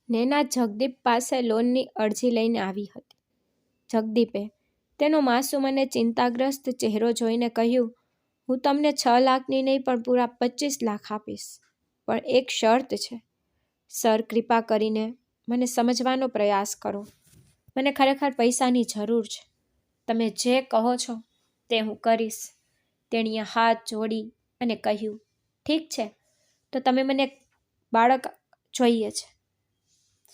નેના જગદીપ પાસે લોનની અરજી લઈને આવી હતી. જગદીપે તેનો માસૂમ અને ચિંતાગ્રસ્ત ચહેરો જોઈને કહ્યું, હું તમને 6 લાખની નહીં પણ પૂરા 25 લાખ આપીશ, પણ એક શરત છે. સર, કૃપા કરીને મને સમજવાનો પ્રયાસ કરો. મને ખરેખર પૈસાની જરૂર છે. તમે જે કહો છો તે હું કરીશ. તેણીએ હાથ જોડી અને કહ્યું, ઠીક છે, તો તમે મને બાળક જોઈએ છે.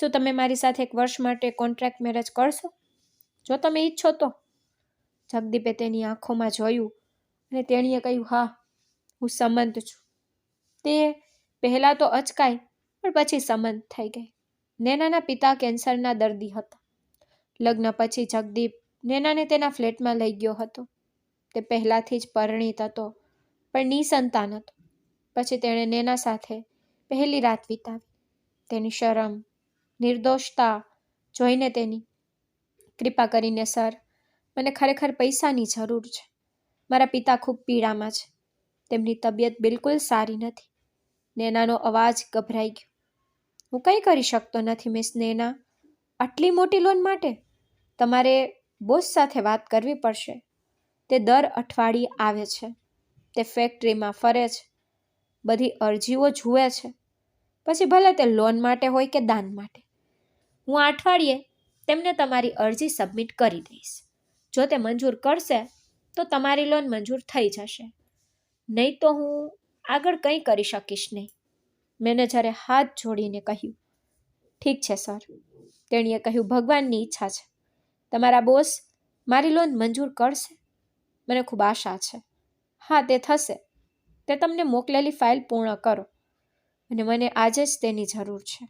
શું તમે મારી સાથે 1 વર્ષ માટે કોન્ટ્રાક્ટ મેરેજ કરશો? જો તમે ઈચ્છો તો. જગદીપે તેની આંખોમાં જોયું અને તેણીએ કહ્યું, હા, હું સંમત છું. તે પહેલાં તો અચકાઈ, પણ પછી સંમત થઈ ગઈ. નેનાના પિતા કેન્સરના દર્દી હતા. લગ્ન પછી જગદીપ નેનાને તેના ફ્લેટમાં લઈ ગયો હતો. તે પહેલાથી જ પરિણીત હતો, પણ નિસંતાન હતો. પછી તેણે નેના સાથે પહેલી રાત વિતાવી. તેની શરમ, નિર્દોષતા જોઈને તેની, કૃપા કરીને સર, મને ખરેખર પૈસાની જરૂર છે. મારા પિતા ખૂબ પીડામાં છે. તેમની તબિયત બિલકુલ સારી નથી. નેનાનો અવાજ ગભરાઈ ગયો. હું કંઈ કરી શકતો નથી મિસ નેના. આટલી મોટી લોન માટે તમારે બોસ સાથે વાત કરવી પડશે. તે દર અઠવાડિયે આવે છે. તે ફેક્ટરીમાં ફરે છે. બધી અરજીઓ જુએ છે. પછી ભલે તે લોન માટે હોય કે દાન માટે. હું આ અઠવાડિયે તેમને તમારી અરજી સબમિટ કરી દઈશ. જો તે મંજૂર કરશે તો તમારી લોન મંજૂર થઈ જશે. નહીં તો હું આગળ કંઈ કરી શકીશ નહીં. મેનેજરે હાથ જોડીને કહ્યું, ઠીક છે સર. તેણીએ કહ્યું, ભગવાનની ઈચ્છા છે. તમારા બોસ મારી લોન મંજૂર કરશે. મને ખૂબ આશા છે. હા, તે થશે. તે તમને મોકલેલી ફાઇલ પૂર્ણ કરો અને મને આજે જ તેની જરૂર છે.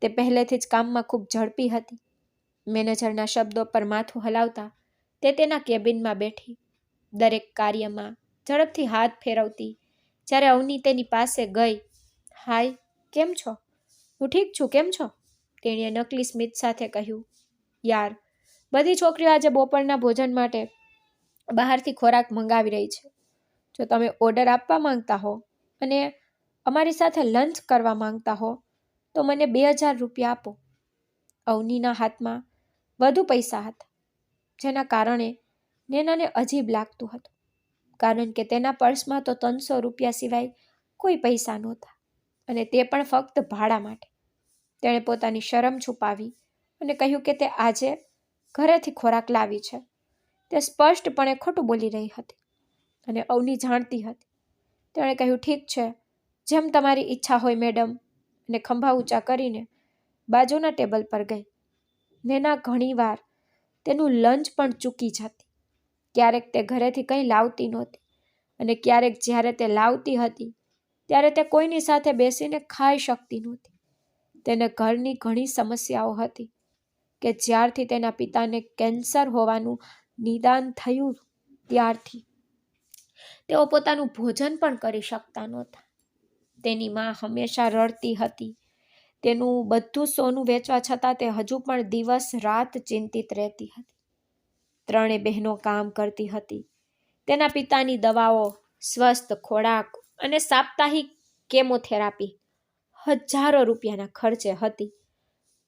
તે પહેલેથી જ કામમાં ખૂબ ઝડપી હતી. મેનેજરના શબ્દો પર માથું હલાવતા તે તેના કેબિનમાં બેઠી, દરેક કાર્યમાં ઝડપથી હાથ ફેરવતી. જ્યારે અવની તેની પાસે ગઈ, હાય, કેમ છો? હું ઠીક છું, કેમ છો? તેણીએ નકલી સ્મિત સાથે કહ્યું, યાર, બધી છોકરીઓ આજે બપોરના ભોજન માટે બહારથી ખોરાક મંગાવી રહી છે. જો તમે ઓર્ડર આપવા માંગતા હો અને અમારી સાથે લંચ કરવા માંગતા હો તો મને 2000 રૂપિયા આપો. અવનીના હાથમાં વધુ પૈસા હતા, જેના કારણે નેનાને અજીબ લાગતું હતું. કારણ કે તેના પર્સમાં તો 300 રૂપિયા સિવાય કોઈ પૈસા નહોતા, અને તે પણ ફક્ત ભાડા માટે. તેણે પોતાની શરમ છુપાવી અને કહ્યું કે તે આજે ઘરેથી ખોરાક લાવી છે. તે સ્પષ્ટપણે ખોટું બોલી રહી હતી અને અવની જાણતી હતી. તેણે કહ્યું, ઠીક છે, જેમ તમારી ઈચ્છા હોય મેડમ, અને ખંભા ઊંચા કરીને બાજુના ટેબલ પર ગઈ. નેના ઘણીવાર તેનું લંચ પણ ચૂકી જતી. ક્યારેક તે ઘરેથી કંઈ લાવતી નહોતી, અને ક્યારેક જ્યારે તે લાવતી હતી ત્યારે તે કોઈની સાથે બેસીને ખાઈ શકતી નહોતી. તેને ઘરની ઘણી સમસ્યાઓ હતી કે જ્યારથી તેના પિતાને કેન્સર હોવાનું નિદાન થયું ત્યારથી તેઓ પોતાનું ભોજન પણ કરી શકતા નહોતા. તેની માં હંમેશા રડતી હતી. તેનું બધું સોનું વેચવા છતાં તે હજુ પણ દિવસ રાત ચિંતિત રહેતી હતી. 3 બહેનો કામ કરતી હતી. તેના પિતાની દવાઓ, સ્વસ્થ ખોરાક અને સાપ્તાહિક કેમોથેરાપી હજારો રૂપિયાના ખર્ચે હતી.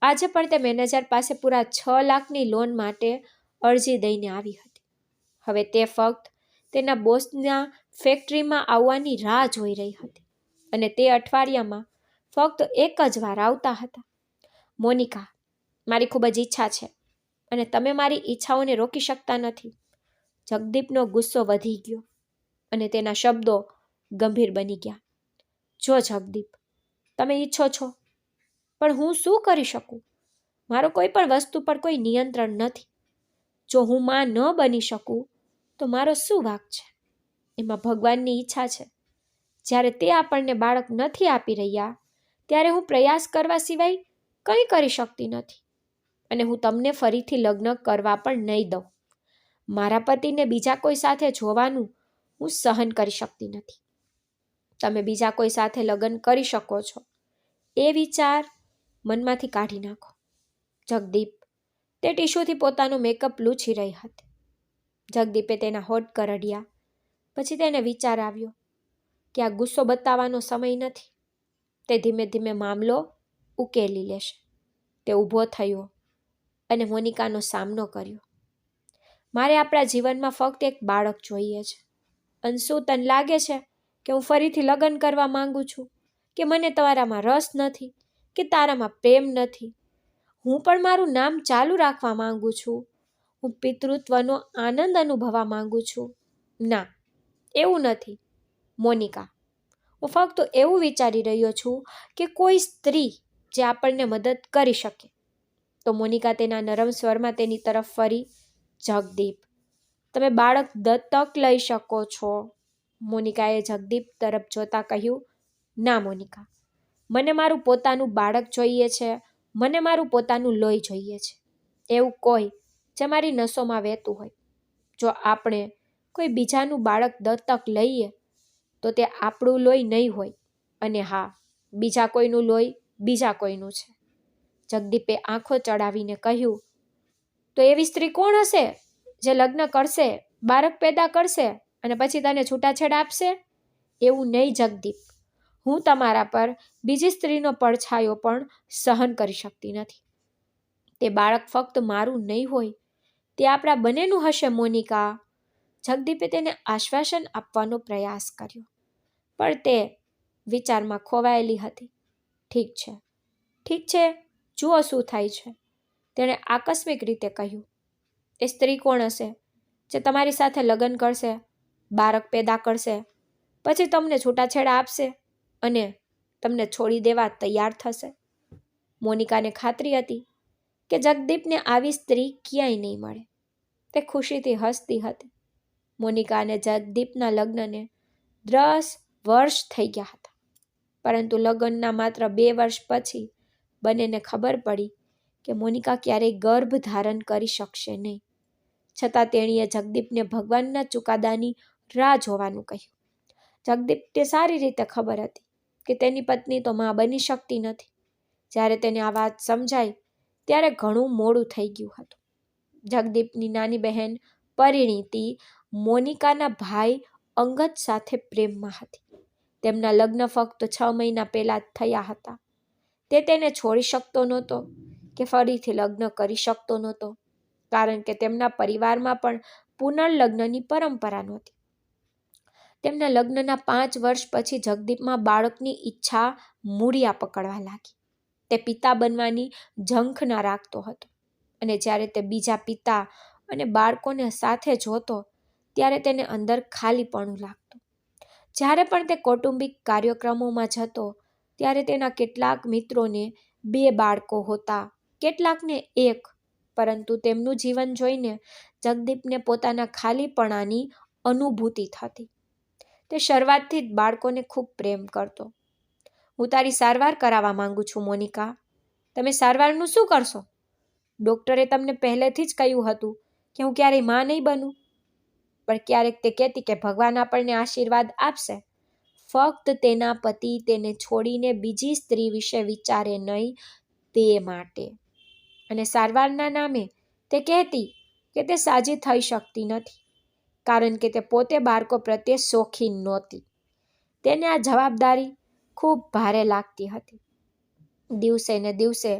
આજે પણ તે મેનેજર પાસે પૂરા 6 લાખની લોન માટે અરજી દઈને આવી હતી. હવે તે ફક્ત તેના બોસના ફેક્ટરીમાં આવવાની રાહ જોઈ રહી હતી, અને તે અઠવાડિયામાં ફક્ત એક જ વાર આવતા હતા. મોનિકા, મારી ખૂબ જ ઈચ્છા છે અને તમે મારી ઈચ્છાઓને રોકી શકતા નથી. જગદીપનો ગુસ્સો વધી ગયો અને તેના શબ્દો ગંભીર બની ગયા. જો જગદીપ, તમે ઈચ્છો છો, પણ હું શું કરી શકું? મારો કોઈ પણ વસ્તુ પર કોઈ નિયંત્રણ નથી. જો હું માં ન બની શકું તો મારો શું વાંક છે? એમાં ભગવાનની ઈચ્છા છે. જ્યારે તે આપણને બાળક નથી આપી રહ્યા ત્યારે હું પ્રયાસ કરવા સિવાય કંઈ કરી શકતી નથી. અને હું તમને ફરીથી લગ્ન કરવા પણ નહીં દઉં. મારા પતિને બીજા કોઈ સાથે જોવાનું હું સહન કરી શકતી નથી. તમે બીજા કોઈ સાથે લગ્ન કરી શકો છો એ વિચાર મનમાંથી કાઢી નાખો. જગદીપ, તે ટીશ્યુથી પોતાનો મેકઅપ લૂછી રહી હતી. જગદીપે તેના હોઠ કરડ્યા. પછી તેને વિચાર આવ્યો કે આ ગુસ્સો બતાવવાનો સમય નથી. તે ધીમે ધીમે મામલો ઉકેલી લેશે. તે ઊભો થયો અને મોનિકાનો સામનો કર્યો. મારે આપણા જીવનમાં ફક્ત એક બાળક જોઈએ છે. અંશુ, તને લાગે છે કે હું ફરીથી લગ્ન કરવા માંગુ છું, કે મને તારામાં રસ નથી, કે તારામાં પ્રેમ નથી? હું પણ મારું નામ ચાલુ રાખવા માંગુ છું. હું પિતૃત્વનો આનંદ અનુભવવા માંગુ છું. ના, એવું નથી મોનિકા. હું ફક્ત એવું વિચારી રહ્યો છું કે કોઈ સ્ત્રી જે આપણને મદદ કરી શકે. તો મોનિકા તેના નરમ સ્વરમાં તેની તરફ ફરી. જગદીપ, તમે બાળક દત્તક લઈ શકો છો. મોનિકાએ જગદીપ તરફ જોતા કહ્યું. ના મોનિકા, મને મારું પોતાનું બાળક જોઈએ છે. મને મારું પોતાનું લોહી જોઈએ છે. એવું કોઈ જે મારી નસોમાં વહેતું હોય. જો આપણે કોઈ બીજાનું બાળક દત્તક લઈએ તો તે આપણું લોહી નહીં હોય. અને હા, બીજા કોઈનું લોહી બીજા કોઈનું છે. જગદીપે આંખો ચડાવીને કહ્યું. તો એવી સ્ત્રી કોણ હશે જે લગ્ન કરશે, બાળક પેદા કરશે અને પછી તને છૂટાછેડા આપશે? એવું નહીં જગદીપ. હું તમારા પર બીજી સ્ત્રીનો પડછાયો પણ સહન કરી શકતી નથી. તે બાળક ફક્ત મારું નહીં હોય, તે આપણા બંનેનું હશે મોનિકા. જગદીપે તેને આશ્વાસન આપવાનો પ્રયાસ કર્યો, પણ તે વિચારમાં ખોવાયેલી હતી. ઠીક છે, જુઓ શું થાય છે, તેણે આકસ્મિક રીતે કહ્યું. એ સ્ત્રી કોણ હશે જે તમારી સાથે લગ્ન કરશે, બાળક પેદા કરશે, પછી તમને છૂટાછેડા આપશે અને તમને છોડી દેવા તૈયાર થશે? મોનિકાને ખાતરી હતી કે જગદીપને આવી સ્ત્રી ક્યાંય નહીં મળે. તે ખુશીથી હસતી હતી. મોનિકા અને જગદીપના લગ્નને 10 વર્ષ થઈ ગયા હતા, પરંતુ લગ્નના માત્ર 2 વર્ષ પછી બંનેને ખબર પડી કે મોનિકા ક્યારેય ગર્ભ ધારણ કરી શકશે નહીં. છતાં તેણીએ જગદીપને ભગવાનના ચુકાદાની રાહ જોવાનું કહ્યું. જગદીપને સારી રીતે ખબર હતી કે તેની પત્ની તો માં બની શકતી નથી. જ્યારે તેને આ વાત સમજાઈ ત્યારે ઘણું મોડું થઈ ગયું હતું. જગદીપની નાની બહેન પરિણીતિ મોનિકાના ભાઈ અંગદ સાથે પ્રેમમાં હતી. તેમના લગ્ન ફક્ત 6 મહિના પહેલા જ થયા હતા. તે તેને છોડી શકતો નહોતો કે ફરીથી લગ્ન કરી શકતો નહોતો, કારણ કે તેમના પરિવારમાં પણ પુનર્લગ્નની પરંપરા નહોતી. તેમના લગ્નના 5 વર્ષ પછી જગદીપમાં બાળકની ઈચ્છા મૂળિયા પકડવા લાગી. તે પિતા બનવાની ઝંખના રાખતો હતો અને જ્યારે તે બીજા પિતા અને બાળકોને સાથે જોતો ત્યારે તેને અંદર ખાલીપણું લાગતું. જ્યારે પણ તે કૌટુંબિક કાર્યક્રમોમાં જતો ત્યારે તેના કેટલાક મિત્રોને 2 બાળકો હોતા, કેટલાકને 1, પરંતુ તેમનું જીવન જોઈને જગદીપને પોતાના ખાલીપણાની અનુભૂતિ થતી. તે શરૂઆતથી જ બાળકોને ખૂબ પ્રેમ કરતો. હું તારી સારવાર કરાવવા માંગુ છું મોનિકા. તમે સારવારનું શું કરશો? ડૉક્ટરે તમને પહેલેથી જ કહ્યું હતું કે હું ક્યારેય માં નહીં બનું. પણ ક્યારેક તે કહેતી કે ભગવાન આપણને આશીર્વાદ આપશે, ફક્ત તેના પતિ તેને છોડીને બીજી સ્ત્રી વિશે વિચારે નહીં તે માટે. અને સારવારના નામે તે કહેતી કે તે સાજી થઈ શકતી નથી, કારણ કે તે પોતે બાળકો પ્રત્યે શોખીન નહોતી. તેને આ જવાબદારી ખૂબ ભારે લાગતી હતી. દિવસે ને દિવસે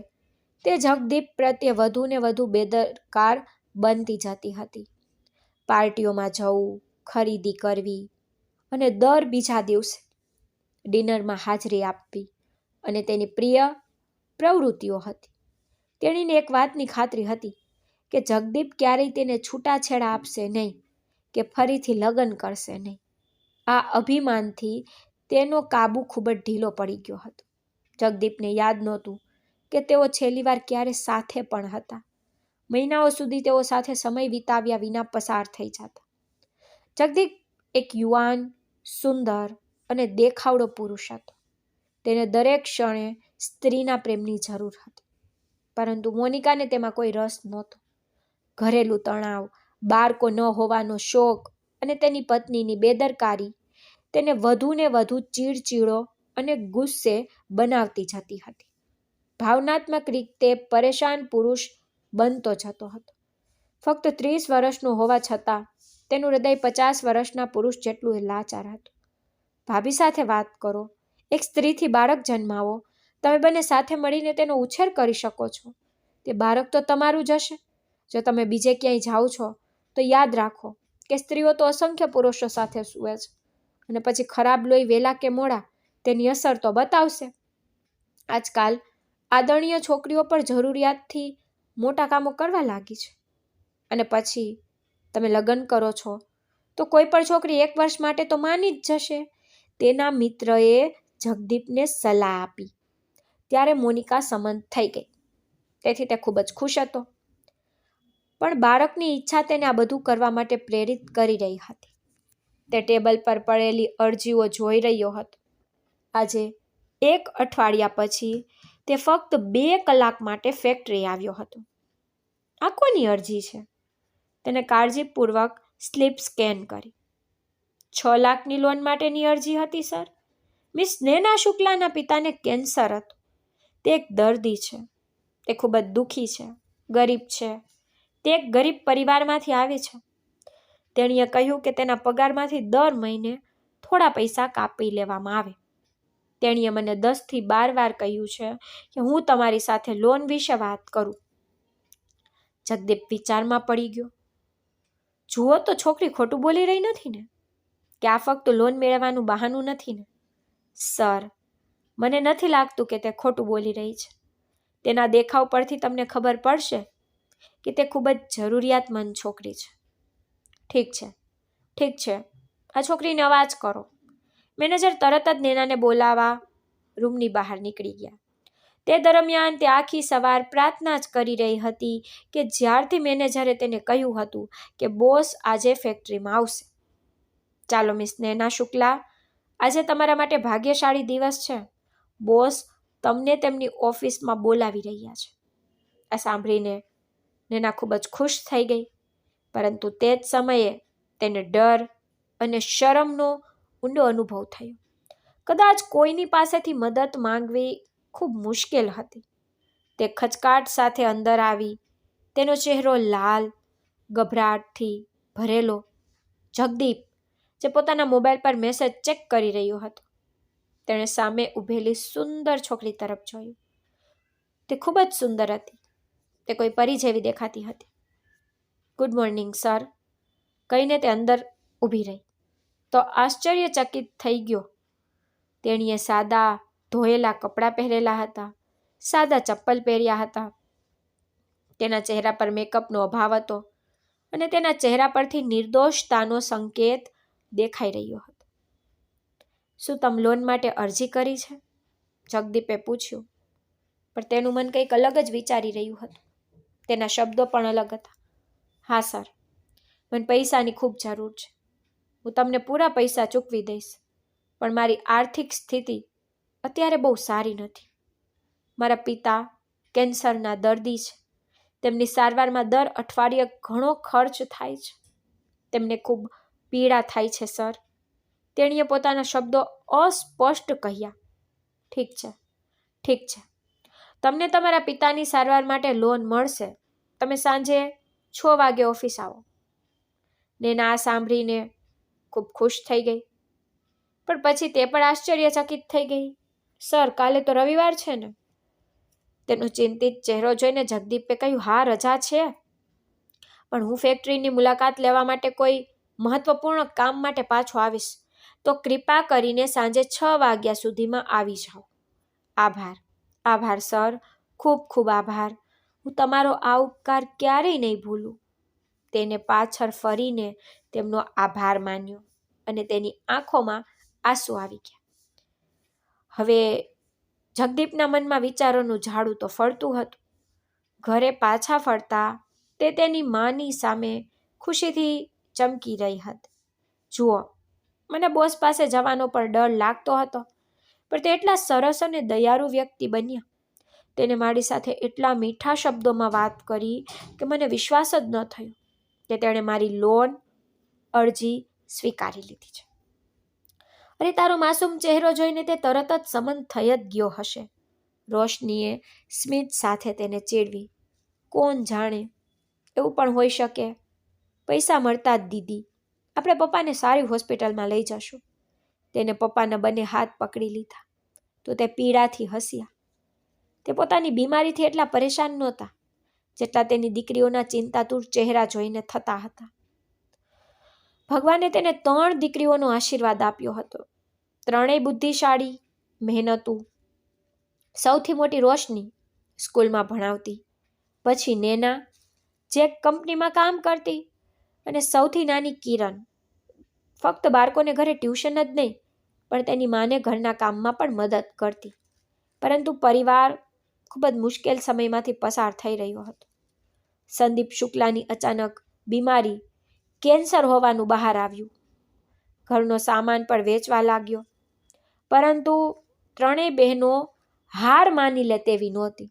તે જગદીપ પ્રત્યે વધુ ને વધુ બેદરકાર બનતી જતી હતી. પાર્ટીઓમાં જવું, ખરીદી કરવી અને દર બીજા દિવસે ડિનરમાં હાજરી આપવી અને તેની પ્રિય પ્રવૃત્તિઓ હતી. તેણીને એક વાતની ખાતરી હતી કે જગદીપ ક્યારેય તેને છૂટાછેડા આપશે નહીં કે ફરીથી લગ્ન કરશે નહીં. આ અભિમાનથી તેનો કાબુ ખૂબ જ ઢીલો પડી ગયો હતો. જગદીપને યાદ નહોતું કે તેઓ છેલ્લી વાર ક્યારે સાથે પણ હતા. મહિનાઓ સુધી તેઓ સાથે સમય વિતાવ્યા વિના પસાર થઈ જતા. જગદીપ એક યુવાન, સુંદર અને દેખાવડો પુરુષ હતો. તેને દરેક ક્ષણે સ્ત્રીના પ્રેમની જરૂર હતી, પરંતુ મોનિકાને તેમાં કોઈ રસ નહોતો. ઘરેલું તણાવ, બાળકો ન હોવાનો શોક અને તેની પત્નીની બેદરકારી તેને વધુ ને વધુ ચીડચીડો અને ગુસ્સે બનાવતી જતી હતી. ભાવનાત્મક રીતે પરેશાન પુરુષ બનતો જતો હતો. ફક્ત 30 વર્ષનો હોવા છતાં તેનું હૃદય 50 વર્ષના પુરુષ જેટલું લાચાર હતું. ભાભી સાથે વાત કરો, એક સ્ત્રીથી બાળક જન્માવો, તમે બંને સાથે મળીને તેનો ઉછેર કરી શકો છો. તે બાળક તો તમારું જ હશે. જો તમે બીજે ક્યાંય જાઓ છો તો યાદ રાખો કે સ્ત્રીઓ તો અસંખ્ય પુરુષો સાથે સૂવે છે અને પછી ખરાબ લોહી વેલા કે મોડા તેની અસર તો બતાવશે. આજકાલ આદરણીય છોકરીઓ પર જરૂરિયાતથી મોટા કામો કરવા લાગી છે અને પછી તમે લગ્ન કરો છો તો કોઈ પણ છોકરી 1 વર્ષ માટે તો માની જ જશે. તેના મિત્રએ જગદીપને સલાહ આપી ત્યારે મોનિકા સંમત થઈ ગઈ. તેથી તે ખૂબ જ ખુશ હતો. પણ બાળકની ઈચ્છા તેને આ બધું કરવા માટે પ્રેરિત કરી રહી હતી. તે ટેબલ પર પડેલી અરજીઓ જોઈ રહ્યો હતો. આજે 1 અઠવાડિયા પછી તે ફક્ત 2 કલાક માટે ફેક્ટરી આવ્યો હતો. આ કોની અરજી છે? તેને કાળજીપૂર્વક સ્લિપ સ્કેન કરી. 6 લાખની લોન માટેની અરજી હતી સર. મિસ નેના શુક્લાના પિતાને કેન્સર હતું. તે એક દર્દી છે. તે ખૂબ જ દુઃખી છે, ગરીબ છે. તે એક ગરીબ પરિવારમાંથી આવે છે. તેણીએ કહ્યું કે તેના પગારમાંથી દર મહિને થોડા પૈસા કાપી લેવામાં આવે. તેણીએ મને 10 થી 12 વાર કહ્યું છે કે હું તમારી સાથે લોન વિશે વાત કરું. જગદીપ વિચારમાં પડી ગયો. જુઓ તો છોકરી ખોટું બોલી રહી નથી ને? કે આ ફક્ત લોન મેળવવાનું બહાનું નથી ને? સર, મને નથી લાગતું કે તે ખોટું બોલી રહી છે. તેના દેખાવ પરથી તમને ખબર પડશે કે તે ખૂબ જ જરૂરિયાતમંદ છોકરી છે. ઠીક છે, ઠીક છે. આ છોકરીને અવાજ કરો. મેનેજર તરત જ નેનાને બોલાવા રૂમની બહાર નીકળી ગયા. તે દરમિયાન તે આખી સવાર પ્રાર્થના જ કરી રહી હતી કે જ્યારથી મેનેજરે તેને કહ્યું હતું કે બોસ આજે ફેક્ટરીમાં આવશે. ચાલો મિસ નેના શુક્લા, આજે તમારા માટે ભાગ્યશાળી દિવસ છે. બોસ તમને તેમની ઓફિસમાં બોલાવી રહ્યા છે. આ સાંભળીને નેના ખૂબ જ ખુશ થઈ ગઈ. પરંતુ તે જ સમયે તેને ડર અને શરમનો ઊંડો અનુભવ થયો. કદાચ કોઈની પાસેથી મદદ માંગવી ખૂબ મુશ્કેલ હતી. તે ખચકાટ સાથે અંદર આવી. તેનો ચહેરો લાલ, ગભરાટથી ભરેલો. જગદીપ, જે પોતાના મોબાઈલ પર મેસેજ ચેક કરી રહ્યો હતો, તેણે સામે ઊભેલી સુંદર છોકરી તરફ જોયું. તે ખૂબ જ સુંદર હતી. તે કોઈ પરી જેવી દેખાતી હતી. ગુડ મોર્નિંગ સર, કહીને તે અંદર ઊભી રહી. તો આશ્ચર્યચકિત થઈ ગયો. તેણીએ સાદા ધોયેલા કપડાં પહેરેલા હતા, સાદા ચપ્પલ પહેર્યા હતા. તેના ચહેરા પર મેકઅપનો અભાવ હતો અને તેના ચહેરા પરથી નિર્દોષતાનો સંકેત દેખાઈ રહ્યો હતો. શું તમે લોન માટે અરજી કરી છે? જગદીપે પૂછ્યું. પણ તેનું મન કંઈક અલગ જ વિચારી રહ્યું હતું. તેના શબ્દો પણ અલગ હતા. હા સર, મને પૈસાની ખૂબ જરૂર છે. હું તમને પૂરા પૈસા ચૂકવી દઈશ. પણ મારી આર્થિક સ્થિતિ અત્યારે બહુ સારી નથી. મારા પિતા કેન્સરના દર્દી છે. તેમની સારવારમાં દર અઠવાડિયે ઘણો ખર્ચ થાય છે. તેમને ખૂબ પીડા થાય છે સર. તેણીએ પોતાના શબ્દો અસ્પષ્ટ કહ્યા. ઠીક છે, ઠીક છે. તમને તમારા પિતાની સારવાર માટે લોન મળશે. તમે સાંજે 6 વાગે ઓફિસ આવો. નેના આ સાંભળીને ખૂબ ખુશ થઈ ગઈ. પણ પછી તે પણ આશ્ચર્યચકિત થઈ ગઈ. સર, કાલે તો રવિવાર છે ને? તેનો ચિંતિત ચહેરો જોઈને જગદીપે કહ્યું, હા, રજા છે. પણ હું ફેક્ટરીની મુલાકાત લેવા માટે કોઈ મહત્વપૂર્ણ કામ માટે પાછો આવીશ. તો કૃપા કરીને સાંજે 6 વાગ્યા સુધીમાં આવી જાઓ. આભાર, આભાર સર, ખૂબ ખૂબ આભાર. હું તમારો આ ઉપકાર ક્યારેય નહીં ભૂલું. તેને પાછળ ફરીને તેમનો આભાર માન્યો અને તેની આંખોમાં આંસુ આવી ગયા. હવે જગદીપના મનમાં વિચારોનું ઝાડું તો ફરતું હતું. ઘરે પાછા ફરતા તે તેની માની સામે ખુશીથી ચમકી રહી હતી. જુઓ, મને બોસ પાસે જવાનો પણ ડર લાગતો હતો, પણ તે એટલા સરસ અને દયાળુ વ્યક્તિ બન્યા. તેને મારી સાથે એટલા મીઠા શબ્દોમાં વાત કરી કે મને વિશ્વાસ જ ન થયો કે તેણે મારી લોન અરજી સ્વીકારી લીધી છે. અરે, તારો માસૂમ ચહેરો જોઈને તે તરત જ સંમત થઈ જ ગયો હશે. રોશનીએ સ્મિત સાથે તેને ચીડવી. કોણ જાણે, એવું પણ હોઈ શકે. પૈસા મળતા જ દીદી, આપણે પપ્પાને સારી હોસ્પિટલમાં લઈ જશું. તેને પપ્પાના બંને હાથ પકડી લીધા તો તે પીડાથી હસ્યા. તે પોતાની બીમારીથી એટલા પરેશાન નહોતા જેટલા તેની દીકરીઓના ચિંતાતુર ચહેરા જોઈને થતા હતા. ભગવાને તેને 3 દીકરીઓનો આશીર્વાદ આપ્યો હતો. 3ય બુદ્ધિશાળી, મહેનતુ. સૌથી મોટી રોશની સ્કૂલમાં ભણાવતી, પછી નેના જે કંપનીમાં કામ કરતી, અને સૌથી નાની કિરણ ફક્ત બાળકોને ઘરે ટ્યુશન જ નહીં પણ તેની માને ઘરના કામમાં પણ મદદ કરતી. પરંતુ પરિવાર ખૂબ જ મુશ્કેલ સમયમાંથી પસાર થઈ રહ્યો હતો. સંદીપ શુક્લાની અચાનક બીમારી કેન્સર હોવાનું બહાર આવ્યું. ઘરનો સામાન પણ વેચવા લાગ્યો. પરંતુ 3ય બહેનો હાર માની લે તેવી નહોતી.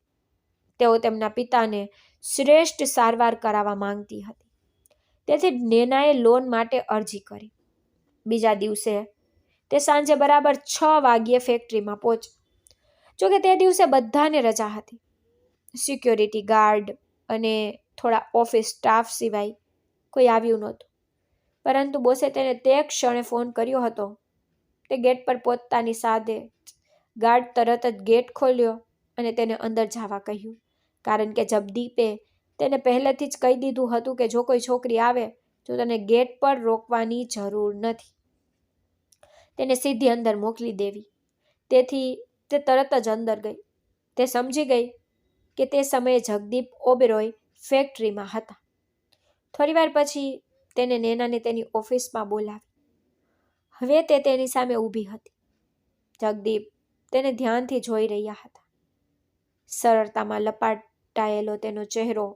તેઓ તેમના પિતાને શ્રેષ્ઠ સારવાર કરાવવા માંગતી હતી. તેથી નેનાએ લોન માટે અરજી કરી. બીજા દિવસે તે સાંજે બરાબર 6 વાગ્યે ફેક્ટરીમાં પહોંચી. જોકે તે દિવસે બધાને રજા હતી. સિક્યોરિટી ગાર્ડ અને થોડા ઓફિસ સ્ટાફ સિવાય કોઈ આવ્યું નહોતું. પરંતુ બોસે તેને તે ક્ષણે ફોન કર્યો હતો. તે ગેટ પર પહોંચતાની સાથે ગાર્ડ તરત જ ગેટ ખોલ્યો અને તેને અંદર જવા કહ્યું. કારણ કે જગદીપે તેને પહેલેથી જ કહી દીધું હતું કે જો કોઈ છોકરી આવે તો તેને ગેટ પર રોકવાની જરૂર નથી, તેને સીધી અંદર મોકલી દેવી. તેથી તે તરત જ અંદર ગઈ. તે સમજી ગઈ કે તે સમયે જગદીપ ઓબેરોય ફેક્ટરીમાં હતા. થોડીવાર પછી તેને નેનાને તેની ઓફિસમાં બોલાવી. હવે તે તેની સામે ઊભી હતી. જગદીપ તેને ધ્યાનથી જોઈ રહ્યા હતા. સરળતામાં લપાટાયેલો તેનો ચહેરો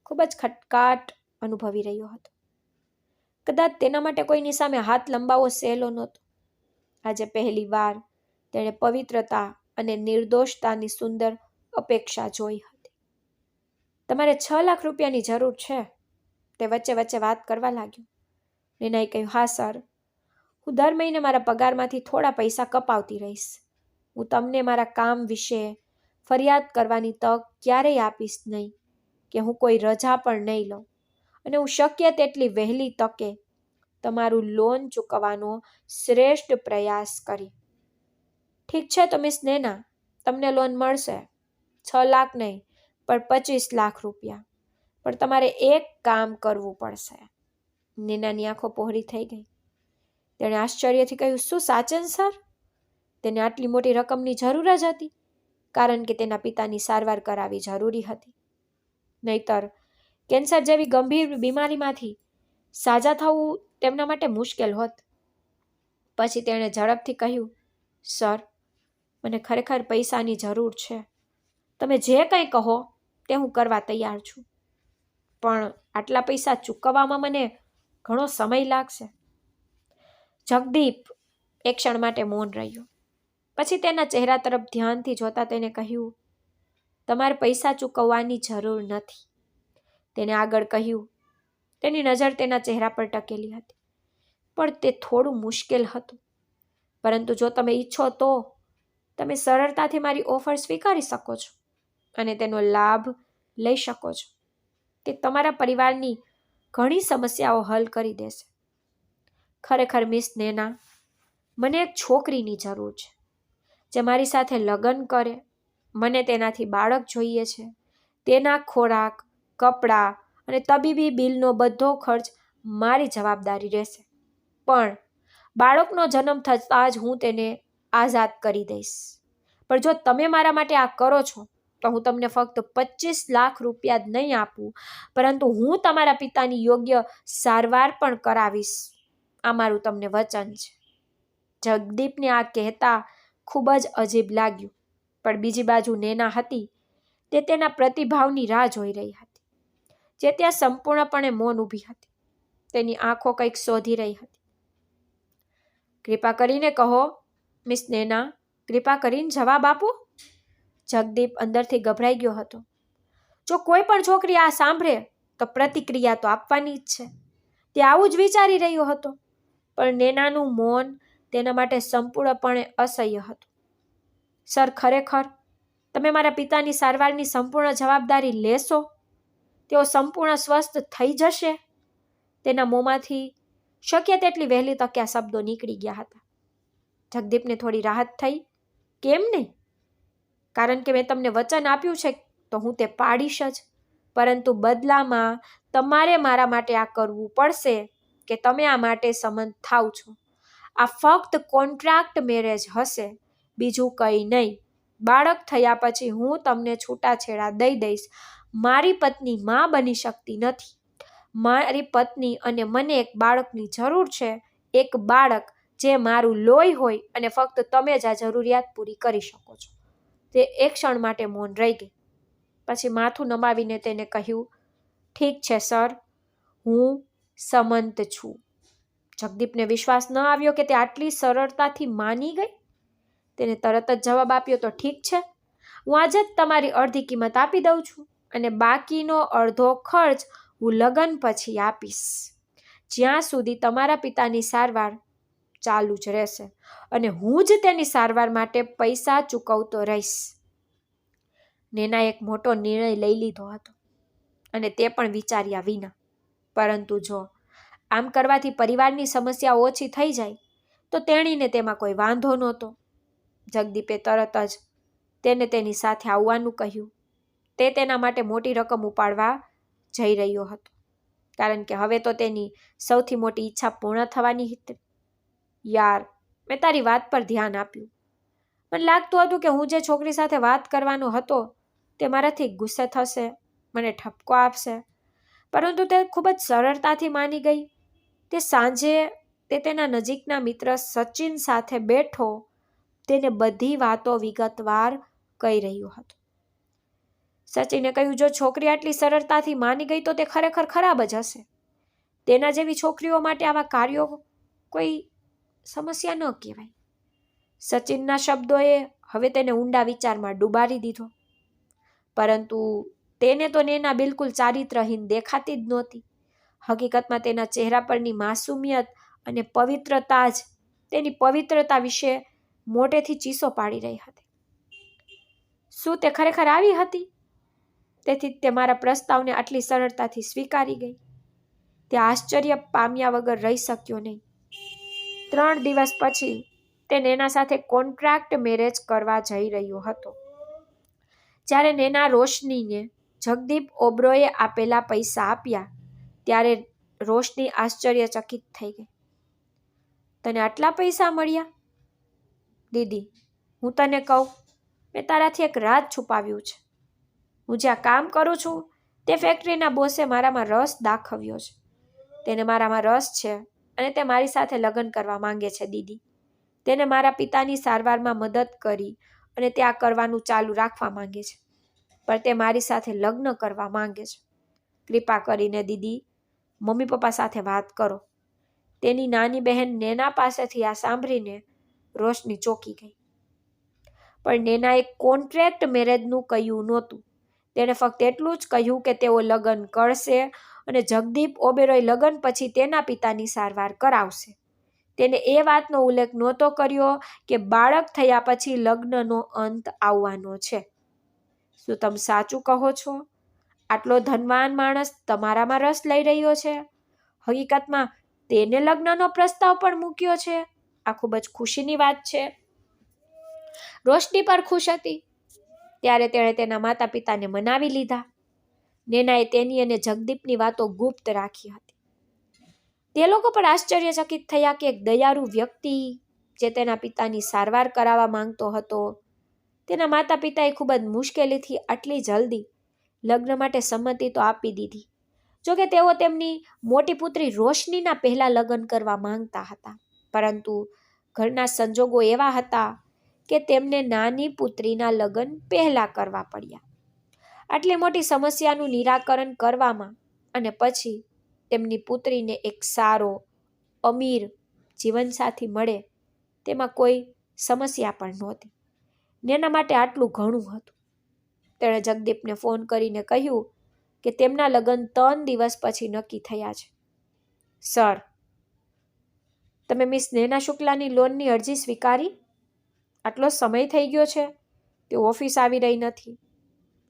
ખૂબ જ ખટકાટ અનુભવી રહ્યો હતો. કદાચ તેના માટે કોઈની સામે હાથ લંબાવવો સહેલો નહોતો. આજે પહેલી વાર તેણે પવિત્રતા અને નિર્દોષતાની સુંદર અપેક્ષા જોઈ હતી. તમારે 6 લાખ રૂપિયાની જરૂર છે? તે વચ્ચે વચ્ચે વાત કરવા લાગ્યો. નેનાએ કહ્યું, હા સર, હું દર મહિને મારા પગારમાંથી થોડા પૈસા કપાવતી રહીશ. હું તમને મારા કામ વિશે ફરિયાદ કરવાની તક ક્યારેય આપીશ નહીં કે હું કોઈ રજા પણ નહીં લઉં, અને હું શક્ય તેટલી વહેલી તકે તમારું લોન ચૂકવવાનો શ્રેષ્ઠ પ્રયાસ કરી. ઠીક છે તો મિસ નેના, તમને લોન મળશે. 6 લાખ નહીં પણ 25 લાખ રૂપિયા. પણ તમારે એક કામ કરવું પડશે. નેનાની આંખો પહોળી થઈ ગઈ. તેણે આશ્ચર્યથી કહ્યું, શું સાચન સર? તેને આટલી મોટી રકમની જરૂર જ હતી? કારણ કે તેના પિતાની સારવાર કરાવી જરૂરી હતી. નહીતર કેન્સર જેવી ગંભીર બીમારીમાંથી સાજા થવું તેમના માટે મુશ્કેલ હોત. પછી તેણે ઝડપથી કહ્યું, સર, મને ખરેખર પૈસાની જરૂર છે. તમે જે કંઈ કહો તે હું કરવા તૈયાર છું. પણ આટલા પૈસા ચૂકવવામાં મને ઘણો સમય લાગશે. જગદીપ એક ક્ષણ માટે મૌન રહ્યો. પછી તેના ચહેરા તરફ ધ્યાનથી જોતા તેને કહ્યું, તમારે પૈસા ચૂકવવાની જરૂર નથી. તેને આગળ કહ્યું. તેની નજર તેના ચહેરા પર ટકેલી હતી. પણ તે થોડું મુશ્કેલ હતું. પરંતુ જો તમે ઈચ્છો તો તમે સરળતાથી મારી ઓફર સ્વીકારી શકો છો અને તેનો લાભ લઈ શકો છો. તે તમારા પરિવારની ઘણી સમસ્યાઓ હલ કરી દેશે. ખરેખર મિસ નેના, મને એક છોકરીની જરૂર છે જે મારી સાથે લગ્ન કરે. મને તેનાથી બાળક જોઈએ છે. તેના ખોરાક, કપડાં અને તબીબી બિલનો બધો ખર્ચ મારી જવાબદારી રહેશે. પણ બાળકનો જન્મ થતાં જ હું તેને આઝાદ કરી દઈશ. પણ જો તમે મારા માટે આ કરો છો તો હું તમને ફક્ત 25 લાખ રૂપિયા જ નહીં આપું, પરંતુ હું તમારા પિતાની યોગ્ય સારવાર પણ કરાવીશ. આ મારું તમને વચન છે. જગદીપને આ કહેતા ખૂબ જ અજીબ લાગ્યું. પણ બીજી બાજુ નેના હતી તે તેના પ્રતિભાવની રાહ જોઈ રહી હતી. જે ત્યાં સંપૂર્ણપણે મૌન ઊભી હતી. તેની આંખો કંઈક શોધી રહી હતી. કૃપા કરીને કહો મિસ નેના, કૃપા કરીને જવાબ આપો. જગદીપ અંદરથી ગભરાઈ ગયો હતો. જો કોઈ પણ છોકરી આ સાંભળે તો પ્રતિક્રિયા તો આપવાની જ છે. તે આવું જ વિચારી રહ્યો હતો. પણ નેનાનું મૌન તેના માટે સંપૂર્ણપણે અસહ્ય હતું. સર, ખરેખર તમે મારા પિતાની સારવારની સંપૂર્ણ જવાબદારી લેશો? તેઓ સંપૂર્ણ સ્વસ્થ થઈ જશે? તેના મોંમાંથી શક્ય તેટલી વહેલી તકે આ શબ્દો નીકળી ગયા હતા. જગદીપને થોડી રાહત થઈ. કેમ નહીં? કારણ કે મેં તમને વચન આપ્યું છે તો હું તે પાડીશ જ, પરંતુ બદલામાં તમારે મારા માટે આ કરવું પડશે કે તમે આ માટે સંમત થાવ છો. આ ફક્ત કોન્ટ્રાક્ટ મેરેજ હશે, બીજું કંઈ નહીં. બાળક થયા પછી હું તમને છૂટાછેડા દઈ દઈશ. મારી પત્ની માં બની શકતી નથી. મારી પત્ની અને મને એક બાળકની જરૂર છે, એક બાળક જે મારું લોહી હોય, અને ફક્ત તમે જ આ જરૂરિયાત પૂરી કરી શકો છો. તે એક ક્ષણ માટે મૌન રહી ગઈ. પછી માથું નમાવીને તેને કહ્યું, ઠીક છે સર, હું સંમત છું. જગદીપને વિશ્વાસ ન આવ્યો કે તે આટલી સરળતાથી માની ગઈ. તેને તરત જ જવાબ આપ્યો, તો ઠીક છે, હું આજે જ તમારી અડધી કિંમત આપી દઉં છું, અને બાકીનો અડધો ખર્ચ હું લગ્ન પછી આપીશ, જ્યાં સુધી તમારા પિતાની સારવાર ચાલુ જ રહેશે, અને હું જ તેની સારવાર માટે પૈસા ચૂકવતો રહીશ. નેનાએ એક મોટો નિર્ણય લઈ લીધો હતો, અને તે પણ વિચાર્યા વિના. પરંતુ જો આમ કરવાથી પરિવારની સમસ્યા ઓછી થઈ જાય તો તેણીને તેમાં કોઈ વાંધો નહોતો. જગદીપે તરત જ તેને તેની સાથે આવવાનું કહ્યું. તે તેના માટે મોટી રકમ ઉપાડવા જઈ રહ્યો હતો, કારણ કે હવે તો તેની સૌથી મોટી ઈચ્છા પૂર્ણ થવાની હતી. યાર, મેં તારી વાત પર ધ્યાન આપ્યું. મને લાગતું હતું કે હું જે છોકરી સાથે વાત કરવાનો હતો તે મારાથી ગુસ્સે થશે, મને ઠપકો આપશે, પરંતુ તે ખૂબ જ સરળતાથી માની ગઈ. તે સાંજે તે તેના નજીકના મિત્ર સચિન સાથે બેઠો તેને બધી વાતો વિગતવાર કહી રહ્યો હતો. સચિને કહ્યું, જો છોકરી આટલી સરળતાથી માની ગઈ તો તે ખરેખર ખરાબ જ હશે. તેના જેવી છોકરીઓ માટે આવા કાર્યો કોઈ સમસ્યા ન કહેવાય. સચિનના શબ્દોએ હવે તેને ઊંડા વિચારમાં ડૂબાડી દીધો. પરંતુ તેને તો નેના બિલકુલ ચારિત્રહીન દેખાતી જ નહોતી. હકીકતમાં તેના ચહેરા પરની માસુમિયત અને પવિત્રતા જ તેની પવિત્રતા વિશે મોટેથી ચીસો પાડી રહી હતી. શું તે ખરેખર આવી હતી? તેથી તે મારા પ્રસ્તાવને આટલી સરળતાથી સ્વીકારી ગઈ. તે આશ્ચર્ય પામ્યા વગર રહી શક્યો નહીં. 3 દિવસ પછી તે નેના સાથે કોન્ટ્રાક્ટ મેરેજ કરવા જઈ રહ્યો હતો. જ્યારે નેના રોશનીને જગદીપ ઓબ્રોયે આપેલા પૈસા આપ્યા ત્યારે રોશની આશ્ચર્યચકિત થઈ ગઈ. તને આટલા પૈસા મળ્યા? દીદી, હું તને કહું, મેં તારાથી એક રાજ છુપાવ્યું છે. હું જ્યાં કામ કરું છું તે ફેક્ટરીના બોસે મારામાં રસ દાખવ્યો છે. તેને મારામાં રસ છે અને તે મારી સાથે લગ્ન કરવા માંગે છે. દીદી, તેને મારા પિતાની સારવારમાં મદદ કરી અને તે આ કરવાનું ચાલુ રાખવા માંગે છે, પણ તે મારી સાથે લગ્ન કરવા માંગે છે. કૃપા કરીને દીદી, મમ્મી પપ્પા સાથે વાત કરો. તેની નાની બહેન નેના પાસેથી આ સાંભળીને રોશની ચોંકી ગઈ. પણ નેનાએ કોન્ટ્રાક્ટ મેરેજનું કહ્યું નહોતું. તેણે ફક્ત એટલું જ કહ્યું કે તેઓ લગ્ન કરશે અને જગદીપ ઓબેરોય લગ્ન પછી તેના પિતાની સારવાર કરાવશે. તેને એ વાતનો ઉલ્લેખ નહોતો કર્યો કે બાળક થયા પછી લગ્નનો અંત આવવાનો છે. શું તમે સાચું કહો છો? આટલો ધનવાન માણસ તમારામાં રસ લઈ રહ્યો છે? હકીકતમાં તેને લગ્નનો પ્રસ્તાવ પણ મૂક્યો છે. આ ખૂબ જ ખુશીની વાત છે. રોશની પર ખુશ હતી. ત્યારે તેણે તેના માતા પિતાને મનાવી લીધા. નેનાએ તેની અને જગદીપની વાતો ગુપ્ત રાખી હતી. તે લોકો પણ આશ્ચર્યચકિત થયા કે એક દયાળુ વ્યક્તિ જે તેના પિતાની સારવાર કરાવવા માંગતો હતો, તેના માતા પિતાએ ખૂબ જ મુશ્કેલીથી આટલી જલ્દી લગ્ન માટે સંમતિ તો આપી દીધી. જોકે તેઓ તેમની મોટી પુત્રી રોશનીના પહેલા લગ્ન કરવા માંગતા હતા, પરંતુ ઘરના સંજોગો એવા હતા કે તેમને નાની પુત્રીના લગ્ન પહેલા કરવા પડ્યા. આટલી મોટી સમસ્યાનું નિરાકરણ કરવામાં અને પછી તેમની પુત્રીને એક સારો, અમીર જીવનસાથી મળે તેમાં કોઈ સમસ્યા પણ નહોતી. નેના માટે આટલું ઘણું હતું. તેણે જગદીપને ફોન કરીને કહ્યું કે તેમના લગ્ન 3 દિવસ પછી નક્કી થયા છે. સર, તમે મિસ નેના શુક્લાની લોનની અરજી સ્વીકારી? આટલો સમય થઈ ગયો છે, તે ઓફિસ આવી રહી નથી.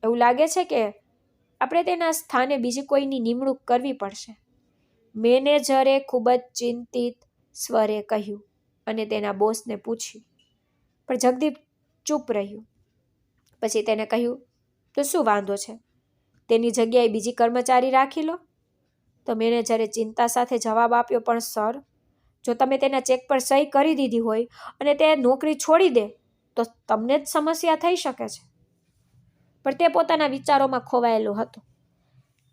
એવું લાગે છે કે આપણે તેના સ્થાને બીજી કોઈની નિમણૂક કરવી પડશે. મેનેજરે ખૂબ જ ચિંતિત સ્વરે કહ્યું અને તેના બોસને પૂછ્યું. પણ જગદીપ ચૂપ રહ્યું. પછી તેને કહ્યું, તો શું વાંધો છે, તેની જગ્યાએ બીજી કર્મચારી રાખી લો. તો મેનેજરે ચિંતા સાથે જવાબ આપ્યો, પણ સર, જો તમે તેના ચેક પર સહી કરી દીધી હોય અને તે નોકરી છોડી દે તો તમને જ સમસ્યા થઈ શકે છે. પણ તે પોતાના વિચારોમાં ખોવાયેલો હતો,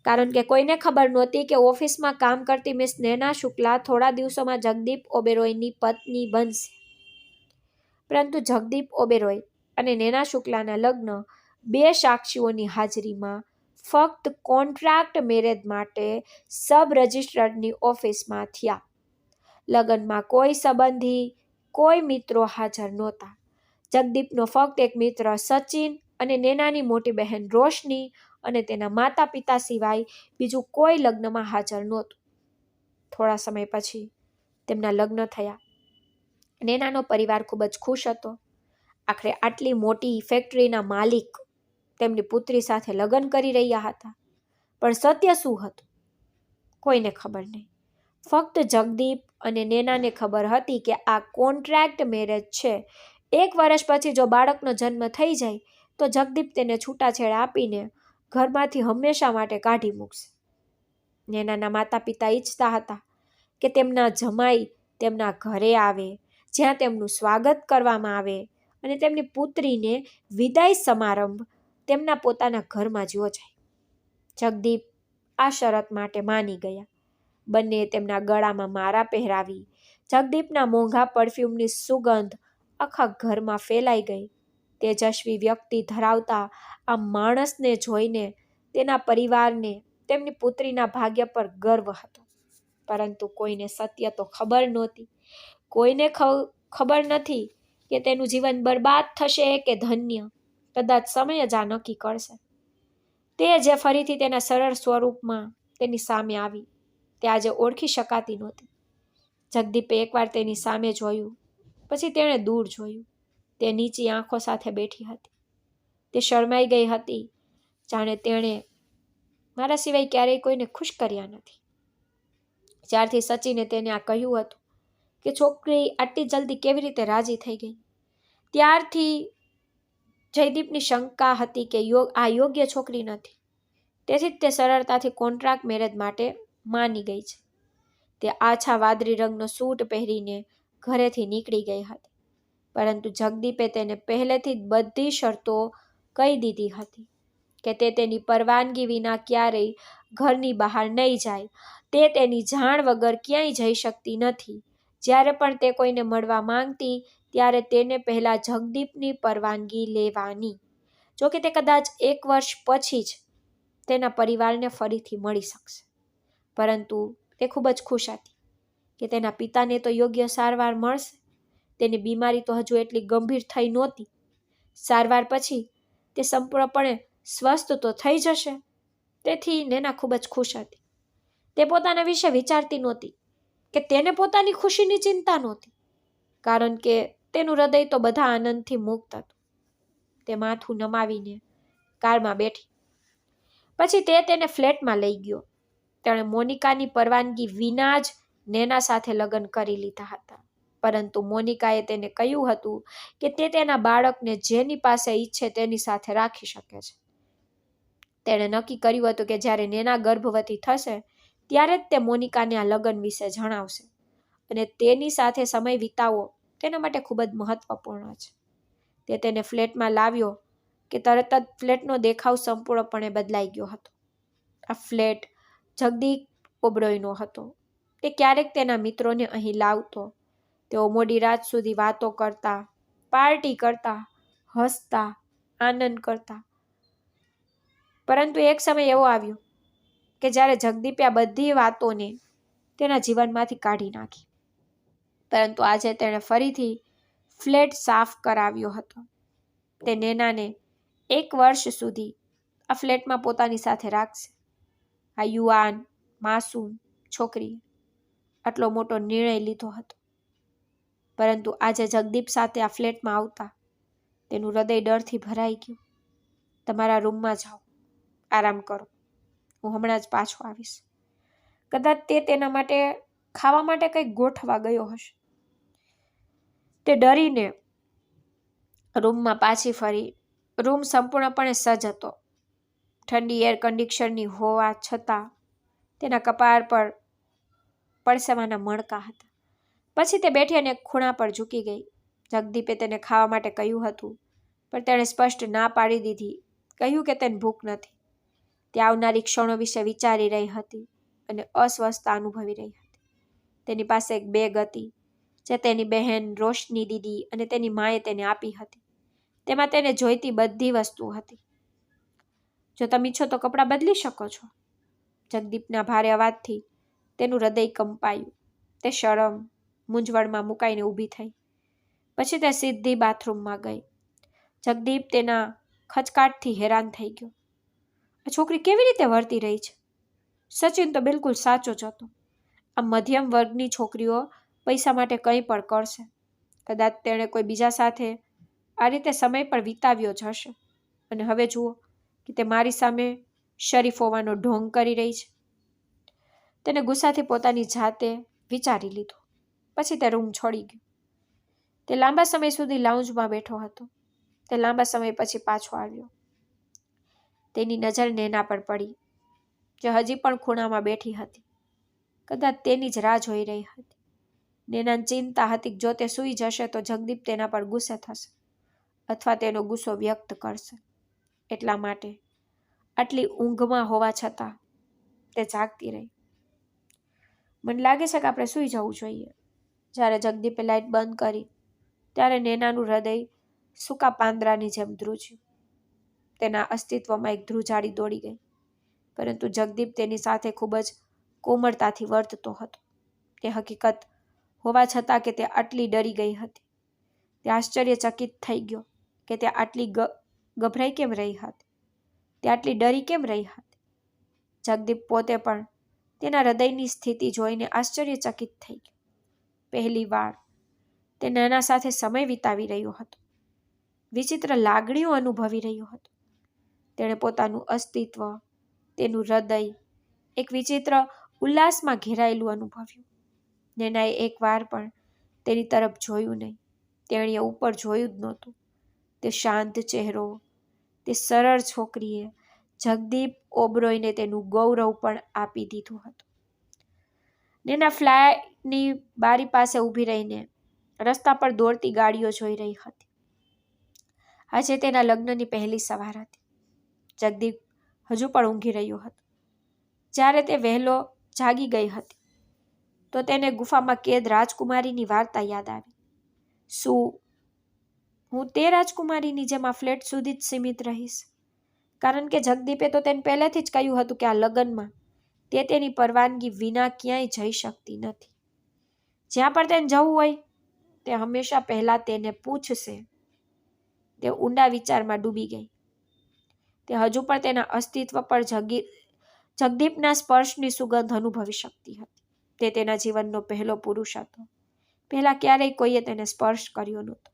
કારણ કે કોઈને ખબર નહોતી કે ઓફિસમાં કામ કરતી મિસ નૈના શુક્લા થોડા દિવસોમાં જગદીપ ઓબેરોયની પત્ની બનશે. પરંતુ જગદીપ ઓબેરોય અને નૈના શુક્લાના લગ્ન 2 સાક્ષીઓની હાજરીમાં ફક્ત કોન્ટ્રાક્ટ મેરેજ માટે સબ રજિસ્ટ્રારની ઓફિસમાં થયા. લગ્નમાં કોઈ સંબંધી, કોઈ મિત્રો હાજર નહોતા. જગદીપનો ફક્ત એક મિત્ર સચિન અને નૈનાની મોટી બહેન રોશની અને તેના માતા પિતા સિવાય બીજું કોઈ લગ્નમાં હાજર નહોતું. થોડા સમય પછી તેમના લગ્ન થયા. નૈનાનો પરિવાર ખૂબ જ ખુશ હતો. આખરે આટલી મોટી ફેક્ટરીના માલિક તેમની પુત્રી સાથે લગ્ન કરી રહ્યા હતા. પણ સત્ય શું હતું? કોઈને ખબર નહીં. ફક્ત જગદીપ અને નૈનાને ખબર હતી કે આ કોન્ટ્રાક્ટ મેરેજ છે. 1 વર્ષ પછી જો બાળકનો જન્મ થઈ જાય તો જગદીપ તેને છૂટાછેડા આપીને ઘરમાંથી હંમેશા માટે કાઢી મૂકશે. નૈનાના માતા પિતા ઈચ્છતા હતા કે તેમના જમાઈ તેમના ઘરે આવે, જ્યાં તેમનું સ્વાગત કરવામાં આવે અને તેમની પુત્રીને વિદાય સમારંભ તેમના પોતાના ઘરમાં જ યોજાય. જગદીપ આ શરત માટે માની ગયા. બંને તેમના ગળામાં માળા પહેરાવી. જગદીપના મોંઘા પરફ્યુમની સુગંધ આખા ઘરમાં ફેલાઈ ગઈ. તેજસ્વી વ્યક્તિ ધરાવતા આ માણસને જોઈને તેના પરિવારને તેમની પુત્રીના ભાગ્ય પર ગર્વ હતો. પરંતુ કોઈને સત્ય તો ખબર નહોતી. કોઈને ખબર નથી કે તેનું જીવન બરબાદ થશે કે ધન્ય. કદાચ સમય જ આ નક્કી કરશે. તે જે ફરીથી તેના સરળ સ્વરૂપમાં તેની સામે આવી, તે આજે ઓળખી શકાતી નહોતી. જગદીપે એકવાર તેની સામે જોયું, પછી તેણે દૂર જોયું. તે નીચી આંખો સાથે બેઠી હતી. તે શરમાઈ ગઈ હતી, જાણે તેણે મારા સિવાય ક્યારેય કોઈને ખુશ કર્યા નથી. જ્યારથી સચિને તેને આ કહ્યું હતું કે છોકરી આટલી જલ્દી કેવી રીતે રાજી થઈ ગઈ, ત્યારથી જયદીપની શંકા હતી કે આ યોગ્ય છોકરી નથી. તેથી જ તે સરળતાથી કોન્ટ્રાક્ટ મેરેજ માટે માની ગઈ છે. તે આછા વાદળી રંગનો સૂટ પહેરીને ઘરેથી નીકળી ગઈ હતી. પરંતુ જગદીપે તેને પહેલેથી જ બધી શરતો કહી દીધી હતી કે તે તેની પરવાનગી વિના ક્યારેય ઘરની બહાર નહીં જાય. તે તેની જાણ વગર ક્યાંય જઈ શકતી નથી. જ્યારે પણ તે કોઈને મળવા માંગતી ત્યારે તેને પહેલા જગદીપની પરવાનગી લેવાની. જોકે તે કદાચ 1 વર્ષ પછી જ તેના પરિવારને ફરીથી મળી શકશે. પરંતુ તે ખૂબ જ ખુશ હતી કે તેના પિતાને તો યોગ્ય સારવાર મળશે. તેની બીમારી તો હજુ એટલી ગંભીર થઈ નહોતી. સારવાર પછી તે સંપૂર્ણપણે સ્વસ્થ તો થઈ જશે. તેથી નૈના ખૂબ જ ખુશ હતી. તે પોતાના વિશે વિચારતી નહોતી કે તેને પોતાની ખુશીની ચિંતા નહોતી, કારણ કે તેનું હૃદય તો બધા આનંદથી મુક્ત હતું. તે માથું નમાવીને કારમાં બેઠી. પછી તે તેને ફ્લેટમાં લઈ ગયો. તેણે મોનિકાની પરવાનગી વિના જ નૈના સાથે લગ્ન કરી લીધા હતા. પરંતુ મોનિકાએ તેને કહ્યું હતું કે તે તેના બાળકને જેની પાસે ઈચ્છે તેની સાથે રાખી શકે છે. તેણે નક્કી કર્યું હતું કે જ્યારે નૈના ગર્ભવતી થશે ત્યારે જ તે મોનિકાને આ લગ્ન વિશે જણાવશે અને તેની સાથે સમય વિતાવવો તેના માટે ખૂબ જ મહત્વપૂર્ણ છે. તે તેને ફ્લેટમાં લાવ્યો કે તરત જ ફ્લેટનો દેખાવ સંપૂર્ણપણે બદલાઈ ગયો હતો. આ ફ્લેટ જગદીપ ઓબેરોયનો હતો. તે ક્યારેક તેના મિત્રોને અહીં લાવતો. તેઓ મોડી રાત સુધી વાતો કરતા, પાર્ટી કરતા, હસતા, આનંદ કરતા. પરંતુ એક સમય એવો આવ્યો કે જ્યારે જગદીપે આ બધી વાતોને તેના જીવનમાંથી કાઢી નાખી. પરંતુ આજે તેણે ફરીથી ફ્લેટ સાફ કરાવ્યો હતો. તે નૈનાને 1 વર્ષ સુધી આ ફ્લેટમાં પોતાની સાથે રાખશે. આ યુવાન, માસૂમ છોકરીએ આટલો મોટો નિર્ણય લીધો હતો. પરંતુ આજે જગદીપ સાથે આ ફ્લેટમાં આવતા તેનું હૃદય ડરથી ભરાઈ ગયું. તમારા રૂમમાં જાઓ, આરામ કરો, હું હમણાં જ પાછો આવીશ. કદાચ તે તેના માટે ખાવા માટે કંઈક ગોઠવા ગયો હશે. તે ડરીને રૂમમાં પાછી ફરી રૂમ સંપૂર્ણપણે સજ્જ હતો. ઠંડી એર કન્ડિશનની હોવા છતાં તેના કપાળ પર પરસેવાના મણકા હતા. પછી તે બેઠી અને ખૂણા પર ઝૂકી ગઈ. જગદીપે તેને ખાવા માટે કહ્યું હતું, પણ તેણે સ્પષ્ટ ના પાડી દીધી. કહ્યું કે તેને ભૂખ નથી. તે આવનારી ક્ષણો વિશે વિચારી રહી હતી અને અસ્વસ્થતા અનુભવી રહી હતી. તેની પાસે એક બેગ હતી જે તેની બહેન રોશની દીદી અને તેની માએ તેને આપી હતી. તેમાં તેને જોઈતી બધી વસ્તુ હતી. જો તમે ઈચ્છો તો કપડાં બદલી શકો છો. જગદીપના ભારે અવાજથી તેનું હૃદય કંપાયું. તે શરમ મૂંઝવણમાં મુકાઈને ઊભી થઈ. પછી તે સીધી બાથરૂમમાં ગઈ. જગદીપ તેના ખચકાટથી હેરાન થઈ ગયો. આ છોકરી કેવી રીતે વર્તી રહી છે? સચિન તો બિલકુલ સાચો જ હતો. આ મધ્યમ વર્ગની છોકરીઓ પૈસા માટે કંઈ પણ કરશે. કદાચ તેણે કોઈ બીજા સાથે આ રીતે સમય પણ વિતાવ્યો જ હશે. અને હવે જુઓ કે તે મારી સામે શરીફ હોવાનો ઢોંગ કરી રહી છે. તેને ગુસ્સાથી પોતાની જાતે વિચારી લીધું. પછી તે રૂમ છોડી ગયો. તે લાંબા સમય સુધી લાઉન્જમાં બેઠો હતો. તે લાંબા સમય પછી પાછો આવ્યો. તેની નજર નેના પર પડી, જે હજી પણ ખૂણામાં બેઠી હતી. કદાચ તેની જ રાહ જોઈ રહી હતી. નેનાને ચિંતા હતી કે જો તે સૂઈ જશે તો જગદીપ તેના પર ગુસ્સે થશે અથવા તેનો ગુસ્સો વ્યક્ત કરશે. એટલા માટે આટલી ઊંઘમાં હોવા છતાં તે જાગતી રહી. મને લાગે છે કે આપણે સૂઈ જવું જોઈએ. જ્યારે જગદીપે લાઇટ બંધ કરી ત્યારે નેનાનું હૃદય સૂકા પાંદડાની જેમ ધ્રુજ્યું. તેના અસ્તિત્વમાં એક ધ્રુજાડી દોડી ગઈ. પરંતુ જગદીપ તેની સાથે ખૂબ જ કોમળતાથી વર્તતો હતો. તે હકીકત હોવા છતાં કે તે આટલી ડરી ગઈ હતી. તે આશ્ચર્યચકિત થઈ ગયો કે તે આટલી ગભરાઈ કેમ રહી હતી. તે આટલી ડરી કેમ રહી હતી. જગદીપ પોતે પણ તેના હૃદયની સ્થિતિ જોઈને આશ્ચર્યચકિત થઈ ગયો. પહેલી વાર તે નાના સાથે સમય વિતાવી રહ્યો હતો. વિચિત્ર લાગણીઓ અનુભવી રહ્યો હતો. તેણે પોતાનું અસ્તિત્વ, તેનું હૃદય એક વિચિત્ર ઉલ્લાસમાં ઘેરાયેલું અનુભવ્યું. નેનાએ એકવાર પણ તેની તરફ જોયું નહીં. તેણીએ ઉપર જોયું જ નહોતું. તે શાંત ચહેરો, તે સરળ છોકરીએ જગદીપ ઓબરોયને તેનું ગૌરવ પણ આપી દીધું હતું. નેના ફ્લાયની બારી પાસે ઊભી રહીને રસ્તા પર દોડતી ગાડીઓ જોઈ રહી હતી. આજે તેના લગ્નની પહેલી સવાર હતી. જગદીપ હજુ પણ ઊંઘી રહ્યો હતો. જ્યારે તે વહેલો જાગી ગઈ હતી તો તેને ગુફામાં કેદ રાજકુમારીની વાર્તા યાદ આવી. શું હું તે રાજકુમારીની જેમ આ ફ્લેટ સુધી જ સીમિત રહીશ? કારણ કે જગદીપે તો તેને પહેલેથી જ કહ્યું હતું કે આ લગ્નમાં તે તેની પરવાનગી વિના ક્યાંય જઈ શકતી નથી. જ્યાં પણ તેને જવું હોય તે હંમેશા પહેલા તેને પૂછશે. તે ઊંડા વિચારમાં ડૂબી ગઈ. તે હજુ પણ તેના અસ્તિત્વ પર જગદીપના સ્પર્શની સુગંધ અનુભવી શકતી હતી. તે તેના જીવનનો પહેલો પુરુષ હતો. પહેલા ક્યારેય કોઈએ તેને સ્પર્શ કર્યો નહોતો.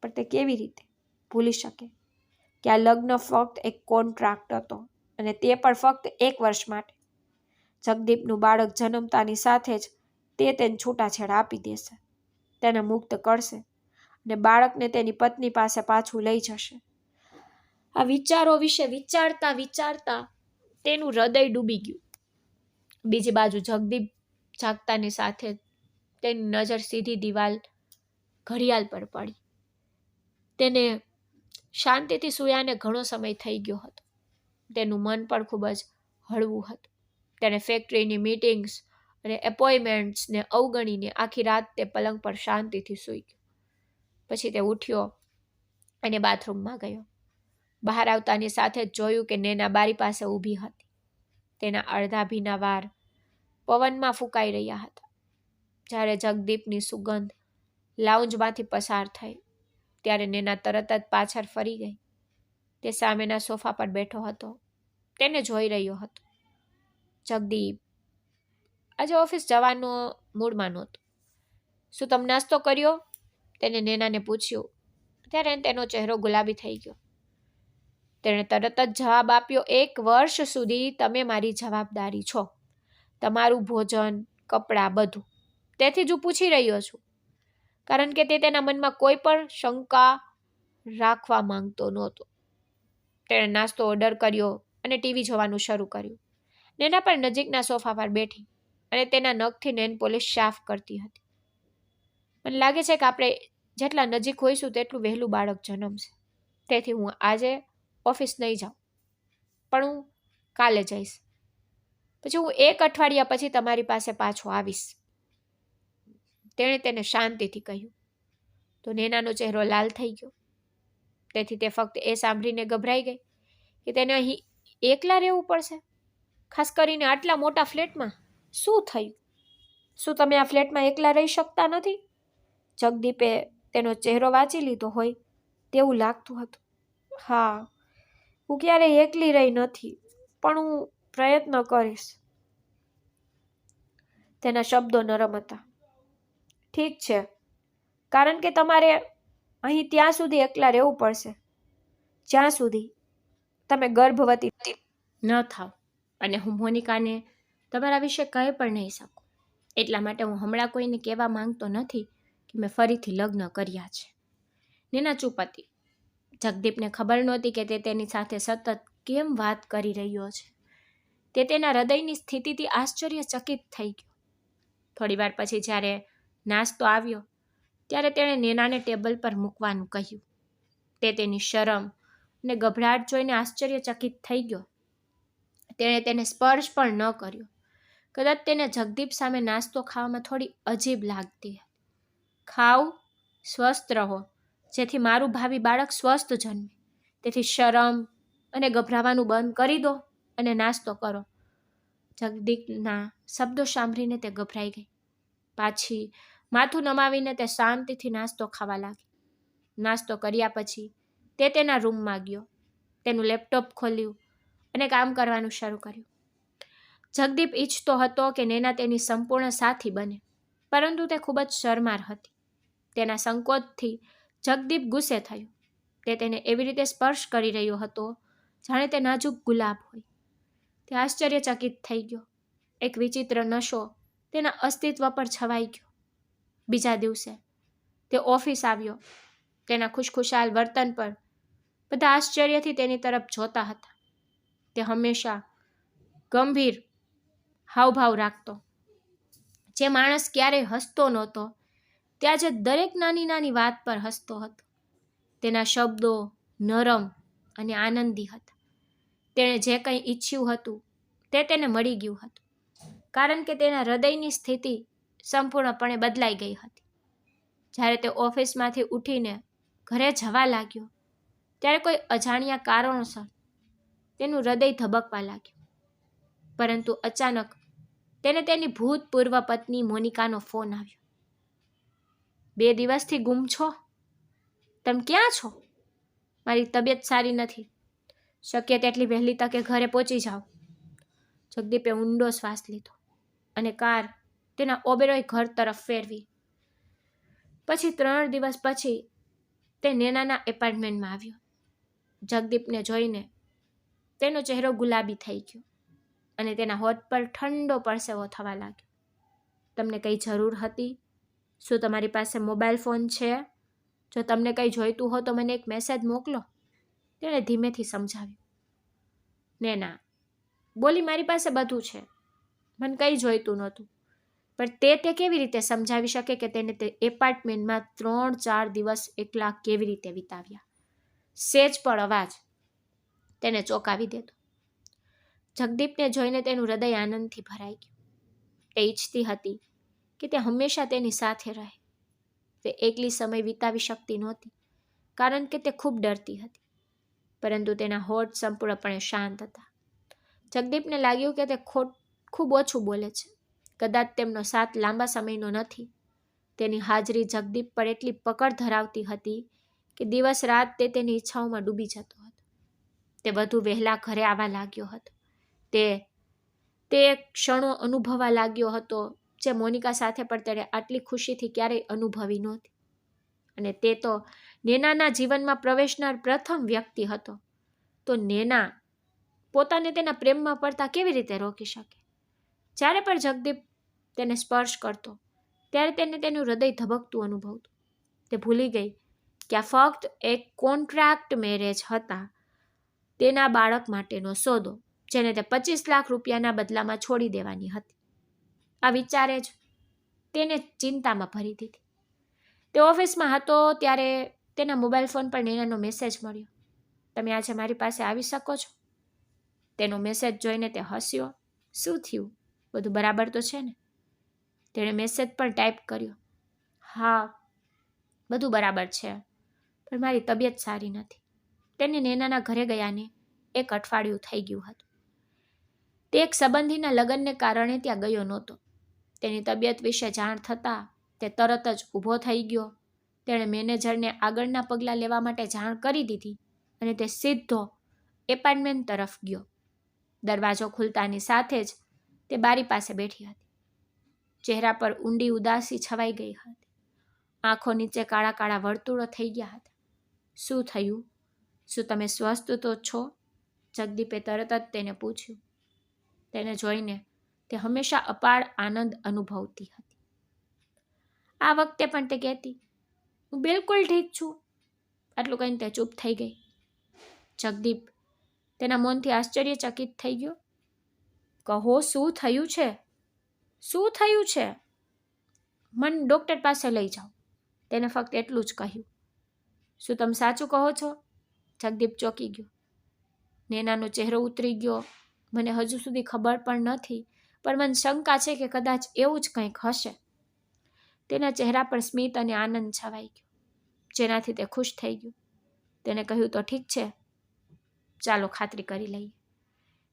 પણ તે કેવી રીતે ભૂલી શકે કે આ લગ્ન ફક્ત એક કોન્ટ્રાક્ટ હતો અને તે પણ ફક્ત 1 વર્ષ માટે. જગદીપનું બાળક જન્મતાની સાથે જ તે તેને છૂટાછેડા આપી દેશે. તેને મુક્ત કરશે અને બાળકને તેની પત્ની પાસે પાછું લઈ જશે. આ વિચારો વિશે વિચારતા વિચારતા તેનું હૃદય ડૂબી ગયું. બીજી બાજુ જગદીપ જાગતાની સાથે તેની નજર સીધી ઘડિયાળ પર પડી. તેને શાંતિથી સૂયાને ઘણો સમય થઈ ગયો હતો. તેનું મન પણ ખૂબ જ હળવું હતું. તેણે ફેક્ટરીની મીટિંગ્સ અને એપોઇન્ટમેન્ટ્સને અવગણીને આખી રાત તે પલંગ પર શાંતિથી સૂઈ ગયો. પછી તે ઉઠ્યો અને બાથરૂમમાં ગયો. બહાર આવતાની સાથે જ જોયું કે નેના બારી પાસે ઊભી હતી. તેના અડધા ભીના વાળ પવનમાં ફૂંકાઈ રહ્યા હતા. જ્યારે જગદીપની સુગંધ લાઉન્જમાંથી પસાર થઈ ત્યારે નેના તરત જ પાછળ ફરી ગઈ. તે સામેના સોફા પર બેઠો હતો. તેને જોઈ રહ્યો હતો. જગદીપ આજે ઓફિસ જવાનો મૂડમાં નહોતો. શું તમે નાસ્તો કર્યો? તેને નેનાને પૂછ્યું. ત્યારે તેનો ચહેરો ગુલાબી થઈ ગયો. તેણે તરત જ જવાબ આપ્યો, 1 વર્ષ સુધી તમે મારી જવાબદારી છો. તમારું ભોજન, કપડાં, બધું. તેથી જ હું પૂછી રહ્યો છું. કારણ કે તે તેના મનમાં કોઈ પણ શંકા રાખવા માંગતો નહોતો. તેણે નાસ્તો ઓર્ડર કર્યો અને ટીવી જોવાનું શરૂ કર્યું. નેના પણ નજીકના સોફા પર બેઠી અને તેના નખથી નેન પોલિશ સાફ કરતી હતી. મને લાગે છે કે આપણે જેટલા નજીક હોઈશું તેટલું વહેલું બાળક જન્મશે. તેથી હું આજે ઓફિસ નહીં જાઉં, પણ હું કાલે જઈશ. પછી હું 1 અઠવાડિયા પછી તમારી પાસે પાછો આવીશ, તેણે તેને શાંતિથી કહ્યું. તો નેનાનો ચહેરો લાલ થઈ ગયો. તેથી તે ફક્ત એ સાંભળીને ગભરાઈ ગઈ કે તેને અહીં એકલા રહેવું પડશે, ખાસ કરીને આટલા મોટા ફ્લેટમાં. શું થયું? શું તમે આ ફ્લેટમાં એકલા રહી શકતા નથી? જગદીપે તેનો ચહેરો વાંચી લીધો હોય તેવું લાગતું હતું. હા, હું ક્યારેય એકલી રહી નથી, પણ હું પ્રયત્ન કરીશ. તેના શબ્દો નરમ હતા. ઠીક છે, કારણ કે તમારે અહીં ત્યાં સુધી એકલા રહેવું પડશે જ્યાં સુધી તમે ગર્ભવતી ન થાવ. અને હું મોનિકાને તમારા વિશે કહી પણ નહીં શકું. એટલા માટે હું હમણાં કોઈને કહેવા માંગતો નથી કે મેં ફરીથી લગ્ન કર્યા છે. નેના ચૂપ હતી. જગદીપને ખબર નહોતી કે તે તેની સાથે સતત કેમ વાત કરી રહ્યો છે. તે તેના હૃદયની સ્થિતિથી આશ્ચર્યચકિત થઈ ગયો. થોડીવાર પછી જ્યારે નાસ્તો આવ્યો ત્યારે તેણે નેનાને ટેબલ પર મૂકવાનું કહ્યું. તે તેની શરમ અને ગભરાટ જોઈને આશ્ચર્યચકિત થઈ ગયો. તેણે તેને સ્પર્શ પણ ન કર્યો. કદાચ તેને જગદીપ સામે નાસ્તો ખાવામાં થોડી અજીબ લાગતી. ખાવ, સ્વસ્થ રહો, જેથી મારું ભાવિ બાળક સ્વસ્થ જન્મે. તેથી શરમ અને ગભરાવાનું બંધ કરી દો અને નાસ્તો કરો. જગદીપના શબ્દો સાંભળીને તે ગભરાઈ ગઈ. પાછી માથું નમાવીને તે શાંતિથી નાસ્તો ખાવા લાગી. નાસ્તો કર્યા પછી તે તેના રૂમમાં ગયો. તેનું લેપટોપ ખોલ્યું અને કામ કરવાનું શરૂ કર્યું. જગદીપ ઈચ્છતો હતો કે નેના તેની સંપૂર્ણ સાથી બને, પરંતુ તે ખૂબ જ શરમાર હતી. તેના સંકોચથી જગદીપ ગુસ્સે થયો. તે તેને એવી રીતે સ્પર્શ કરી રહ્યો હતો જાણે તે નાજુક ગુલાબ હોય. તે આશ્ચર્યચકિત થઈ ગયો. એક વિચિત્ર નશો તેના અસ્તિત્વ પર છવાઈ ગયો. બીજા દિવસે તે ઓફિસ આવ્યો. તેના ખુશખુશાલ વર્તન પર બધા આશ્ચર્યથી તેની તરફ જોતા હતા. તે હંમેશા ગંભીર હાવભાવ રાખતો. જે માણસ ક્યારેય હસતો નહોતો, તે આજે દરેક નાની નાની વાત પર હસતો હતો. તેના શબ્દો નરમ અને આનંદી હતા. તેણે જે કંઈ ઈચ્છ્યું હતું તે તેને મળી ગયું હતું, કારણ કે તેના હૃદયની સ્થિતિ સંપૂર્ણપણે બદલાઈ ગઈ હતી. જ્યારે તે ઓફિસમાંથી ઉઠીને ઘરે જવા લાગ્યો ત્યારે કોઈ અજાણ્યા કારણોસર તેનું હૃદય ધબકવા લાગ્યું. પરંતુ અચાનક તેને તેની ભૂતપૂર્વ પત્ની મોનિકાનો ફોન આવ્યો. 2 દિવસથી ગુમ છો? તમે ક્યાં છો? મારી તબિયત સારી નથી. શક્ય તેટલી વહેલી તકે ઘરે પહોંચી જાઓ. જગદીપે ઊંડો શ્વાસ લીધો અને કાર તેના ઓબેરોય ઘર તરફ ફેરવી. પછી 3 દિવસ પછી તે નેનાના એપાર્ટમેન્ટમાં આવ્યો. જગદીપને જોઈને તેનો ચહેરો ગુલાબી થઈ ગયો અને તેના હોઠ પર ઠંડો પરસેવો થવા લાગ્યો. તમને કંઈ જરૂર હતી? શું તમારી પાસે મોબાઈલ ફોન છે? જો તમને કંઈ જોઈતું હો તો મને એક મેસેજ મોકલો, તેણે ધીમેથી સમજાવ્યું. નેના બોલી, મારી પાસે બધું છે, મને કંઈ જોઈતું નહોતું. પણ તે કેવી રીતે સમજાવી શકે કે તેને તે એપાર્ટમેન્ટમાં 3-4 દિવસ એકલા કેવી રીતે વિતાવ્યા? સેજ પણ અવાજ તેને ચોંકાવી દેતો. જગદીપને જોઈને તેનું હૃદય આનંદથી ભરાઈ ગયું. તે ઈચ્છતી હતી કે તે હંમેશા તેની સાથે રહે. તે એકલી સમય વિતાવી શકતી નહોતી, કારણ કે તે ખૂબ ડરતી હતી. પરંતુ તેના હોઠ સંપૂર્ણપણે શાંત હતા. જગદીપને લાગ્યું કે તે ખૂબ ઓછું બોલે છે. કદાચ તેમનો સાથ લાંબા સમયનો નથી. તેની હાજરી જગદીપ પર એટલી પકડ ધરાવતી હતી કે દિવસ રાત તે તેની ઈચ્છાઓમાં ડૂબી જતો હતો. તે વધુ વહેલા ઘરે આવવા લાગ્યો હતો. તે ક્ષણો અનુભવવા લાગ્યો હતો જે મોનિકા સાથે પણ તેણે આટલી ખુશીથી ક્યારેય અનુભવી નહોતી. અને તે તો નેનાના જીવનમાં પ્રવેશનાર પ્રથમ વ્યક્તિ હતો. તો નેના પોતાને તેના પ્રેમમાં પડતા કેવી રીતે રોકી શકે? જ્યારે પણ જગદીપ તેને સ્પર્શ કરતો ત્યારે તેને તેનું હૃદય ધબકતું અનુભવતું. તે ભૂલી ગઈ કે આ ફક્ત એક કોન્ટ્રાક્ટ મેરેજ હતા તેના બાળક માટેનો સોદો, જેને તે 25 લાખ રૂપિયાના બદલામાં છોડી દેવાની હતી. આ વિચારે જ તેને ચિંતામાં ભરી દીધી. તે ઓફિસમાં હતો ત્યારે તેના મોબાઈલ ફોન પર નેનાનો મેસેજ મળ્યો. તમે આજે મારી પાસે આવી શકો છો? તેનો મેસેજ જોઈને તે હસ્યો. શું થયું? બધું બરાબર તો છે ને? તેણે મેસેજ પણ ટાઈપ કર્યો. હા, બધું બરાબર છે, પણ મારી તબિયત સારી નથી. તેને નેનાના ઘરે ગયાને 1 અઠવાડિયું થઈ ગયું હતું. તે એક સંબંધીના લગ્નને કારણે ત્યાં ગયો નહોતો. તેની તબિયત વિશે જાણ થતાં તે તરત જ ઊભો થઈ ગયો. તેણે મેનેજરને આગળના પગલાં લેવા માટે જાણ કરી દીધી અને તે સીધો એપાર્ટમેન્ટ તરફ ગયો. દરવાજો ખુલતાની સાથે જ તે બારી પાસે બેઠી હતી. ચહેરા પર ઊંડી ઉદાસી છવાઈ ગઈ હતી. આંખો નીચે કાળા કાળા વર્તુળો થઈ ગયા હતા. શું થયું? શું તમે સ્વસ્થ તો છો? જગદીપે તરત જ તેને પૂછ્યું. તેને જોઈને તે હંમેશા અપાર આનંદ અનુભવતી હતી. આ વખતે પણ તે કહેતી, હું બિલકુલ ઠીક છું. આટલું કહીને તે ચૂપ થઈ ગઈ. જગદીપ તેના મૌનથી આશ્ચર્યચકિત થઈ ગયો. કહો, શું થયું છે? શું થયું છે? મને ડૉક્ટર પાસે લઈ જાઓ. તેને ફક્ત એટલું જ કહ્યું. શું તમે સાચું કહો છો? જગદીપ ચોંકી ગયો. નેનાનો ચહેરો ઉતરી ગયો. મને હજુ સુધી ખબર પણ નથી, પણ મને શંકા છે કે કદાચ એવું જ કંઈક હશે. તેના ચહેરા પર સ્મિત અને આનંદ છવાઈ ગયો, જેનાથી તે ખુશ થઈ ગયો. તેને કહ્યું, તો ઠીક છે, ચાલો ખાતરી કરી લઈએ.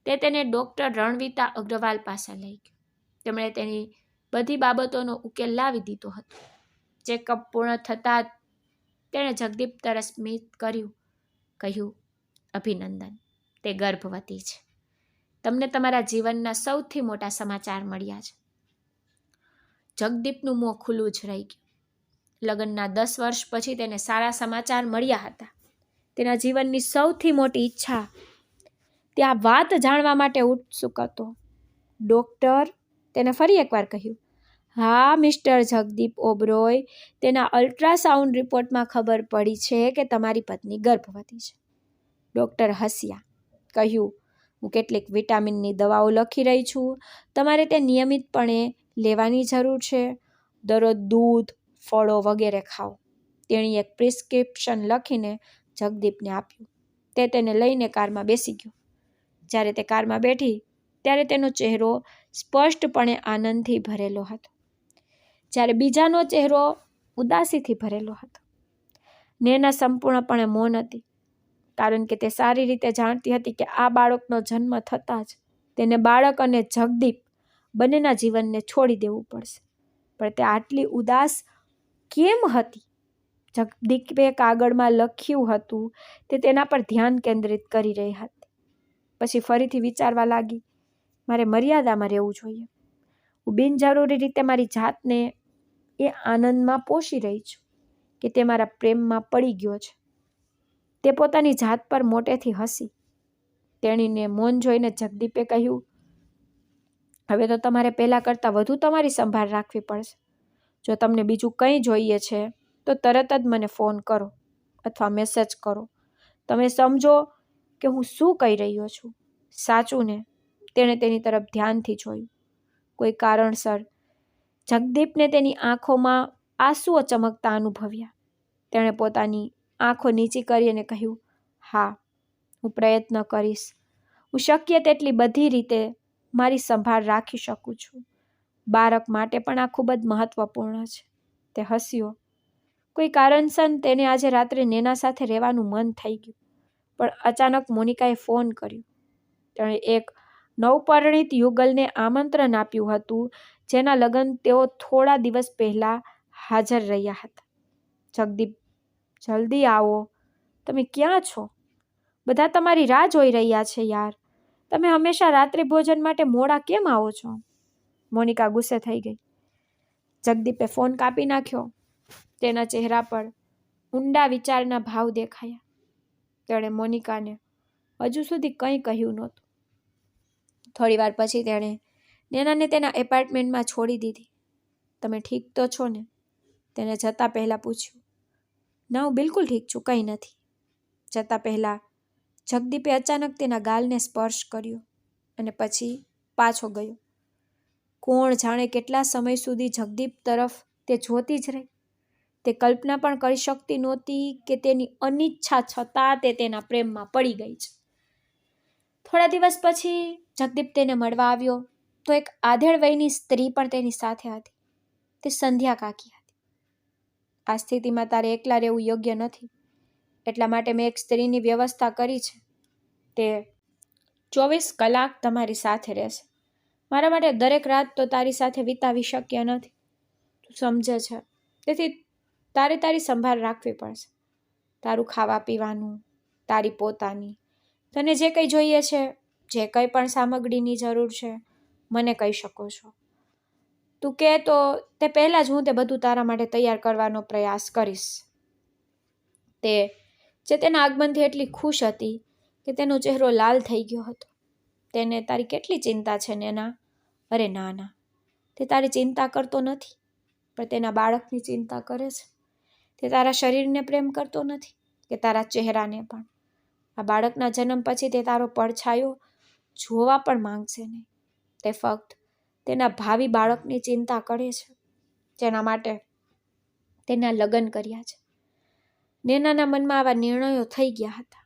તે તેને ડૉક્ટર રણવીતા અગ્રવાલ પાસે લઈ ગયો. તેમણે તેની બધી બાબતોનો ઉકેલ લાવી દીધો હતો. ચેકઅપ પૂર્ણ થતાં તેણે જગદીપ તરફ સ્મિત કર્યું, કહ્યું, અભિનંદન, તે ગર્ભવતી છે. તમને તમારા જીવનના સૌથી મોટા સમાચાર મળ્યા છે. જગદીપનું મોં ખુલ્લું જ રહી ગયું. લગ્નના 10 વર્ષ પછી તેને સારા સમાચાર મળ્યા હતા. તેના જીવનની સૌથી મોટી ઈચ્છા તે આ વાત જાણવા માટે ઉત્સુક હતો. ડૉક્ટર, તેને ફરી એકવાર કહ્યું. હા, મિસ્ટર જગદીપ ઓબરોય, તેના અલ્ટ્રાસાઉન્ડ રિપોર્ટમાં ખબર પડી છે કે તમારી પત્ની ગર્ભવતી છે. ડૉક્ટર હસ્યા. કહ્યું, હું કેટલીક વિટામિનની દવાઓ લખી રહી છું. તમારે તે નિયમિતપણે લેવાની જરૂર છે. દરરોજ દૂધ, ફળો વગેરે ખાઓ. તેણે એક પ્રિસ્ક્રિપ્શન લખીને જગદીપને આપ્યું. તે તેને લઈને કારમાં બેસી ગયો. જ્યારે તે કારમાં બેઠી ત્યારે તેનો ચહેરો સ્પષ્ટપણે આનંદથી ભરેલો હતો, જ્યારે બીજાનો ચહેરો ઉદાસીથી ભરેલો હતો. નેના સંપૂર્ણપણે મૌન હતી, કારણ કે તે સારી રીતે જાણતી હતી કે આ બાળકનો જન્મ થતાં જ તેને બાળક અને જગદીપ બંનેના જીવનને છોડી દેવું પડશે. પણ તે આટલી ઉદાસ કેમ હતી? જગદીપે કાગળમાં લખ્યું હતું તે તેના પર ધ્યાન કેન્દ્રિત કરી રહી હતી. પછી ફરીથી વિચારવા લાગી, મારે મર્યાદામાં રહેવું જોઈએ. હું બિનજરૂરી રીતે મારી જાતને એ આનંદમાં પોષી રહી છું કે તે મારા પ્રેમમાં પડી ગયો છે. તે પોતાની જાત પર મોટેથી હસી. તેણીને મૌન જોઈને જગદીપે કહ્યું, હવે તો તમારે પહેલાં કરતાં વધુ તમારી સંભાળ રાખવી પડશે. જો તમને બીજું કંઈ જોઈએ છે તો તરત જ મને ફોન કરો અથવા મેસેજ કરો. તમે સમજો કે હું શું કહી રહ્યો છું, સાચું ને? તેણે તેની તરફ ધ્યાનથી જોયું. કોઈ કારણસર જગદીપને તેની આંખોમાં આંસુઓ ચમકતા અનુભવ્યા. તેણે પોતાની આંખો નીચી કરી અને કહ્યું, હા, હું પ્રયત્ન કરીશ. હું શક્ય તેટલી બધી રીતે મારી સંભાળ રાખી શકું છું. બાળક માટે પણ આ ખૂબ જ મહત્વપૂર્ણ છે. તે હસ્યો. કોઈ કારણસર તેને આજે રાત્રે નેના સાથે રહેવાનું મન થઈ ગયું. પણ અચાનક મોનિકાએ ફોન કર્યો. તેણે એક નવપરિણીત યુગલને આમંત્રણ આપ્યું હતું, જેના લગ્ન તેઓ થોડા દિવસ પહેલા હાજર રહ્યા હતા. જગદીપ, જલ્દી આવો. તમે ક્યાં છો? બધા તમારી રાહ જોઈ રહ્યા છે યાર. તમે હંમેશા રાત્રિ ભોજન માટે મોડા કેમ આવો છો? મોનિકા ગુસ્સે થઈ ગઈ. જગદીપે ફોન કાપી નાખ્યો. તેના ચહેરા પર ઊંડા વિચારના ભાવ દેખાયા. તેણે મોનિકાને હજુ સુધી કંઈ કહ્યું નહોતું. થોડીવાર પછી તેણે નેનાને તેના એપાર્ટમેન્ટમાં છોડી દીધી. તમે ઠીક તો છો ને? તેને જતાં પહેલાં પૂછ્યું. ના, હું બિલકુલ ઠીક છું, કંઈ નથી. જતાં પહેલાં જગદીપે અચાનક તેના ગાલને સ્પર્શ કર્યો અને પછી પાછો ગયો. કોણ જાણે કેટલા સમય સુધી જગદીપ તરફ તે જોતી જ રહી. તે કલ્પના પણ કરી શકતી નહોતી કે તેની અનિચ્છા છતાં તે તેના પ્રેમમાં પડી ગઈ છે. થોડા દિવસ પછી જગદીપ તેને મળવા આવ્યો તો એક આધેડ વયની સ્ત્રી પણ તેની સાથે હતી. તે સંધ્યા કાકી હતી. આ સ્થિતિમાં તારે એકલા રહેવું યોગ્ય નથી, એટલા માટે મેં એક સ્ત્રીની વ્યવસ્થા કરી છે. તે 24 કલાક તમારી સાથે રહેશે. મારા માટે દરેક રાત તો તારી સાથે વિતાવી શક્ય નથી, તું સમજે છે. તેથી તારે તારી સંભાળ રાખવી પડશે. તારું ખાવા પીવાનું, તારી પોતાની, તને જે કંઈ જોઈએ છે, જે કંઈ પણ સામગ્રીની જરૂર છે, મને કહી શકો છો. તું કહે તો તે પહેલાં જ હું તે બધું તારા માટે તૈયાર કરવાનો પ્રયાસ કરીશ. જે તેના આગમનથી એટલી ખુશ હતી કે તેનો ચહેરો લાલ થઈ ગયો હતો. તેને તારી કેટલી ચિંતા છે નેના? અરે ના ના, તે તારી ચિંતા કરતો નથી, પણ તેના બાળકની ચિંતા કરે છે. તે તારા શરીરને પ્રેમ કરતો નથી કે તારા ચહેરાને પણ. આ બાળકના જન્મ પછી તે તારો પડછાયો જોવા પણ માંગશે નહીં. તે ફક્ત તેના ભાવિ બાળકની ચિંતા કરે છે, જેના માટે તેના લગ્ન કર્યા છે. નેનાના મનમાં આવા નિર્ણયો થઈ ગયા હતા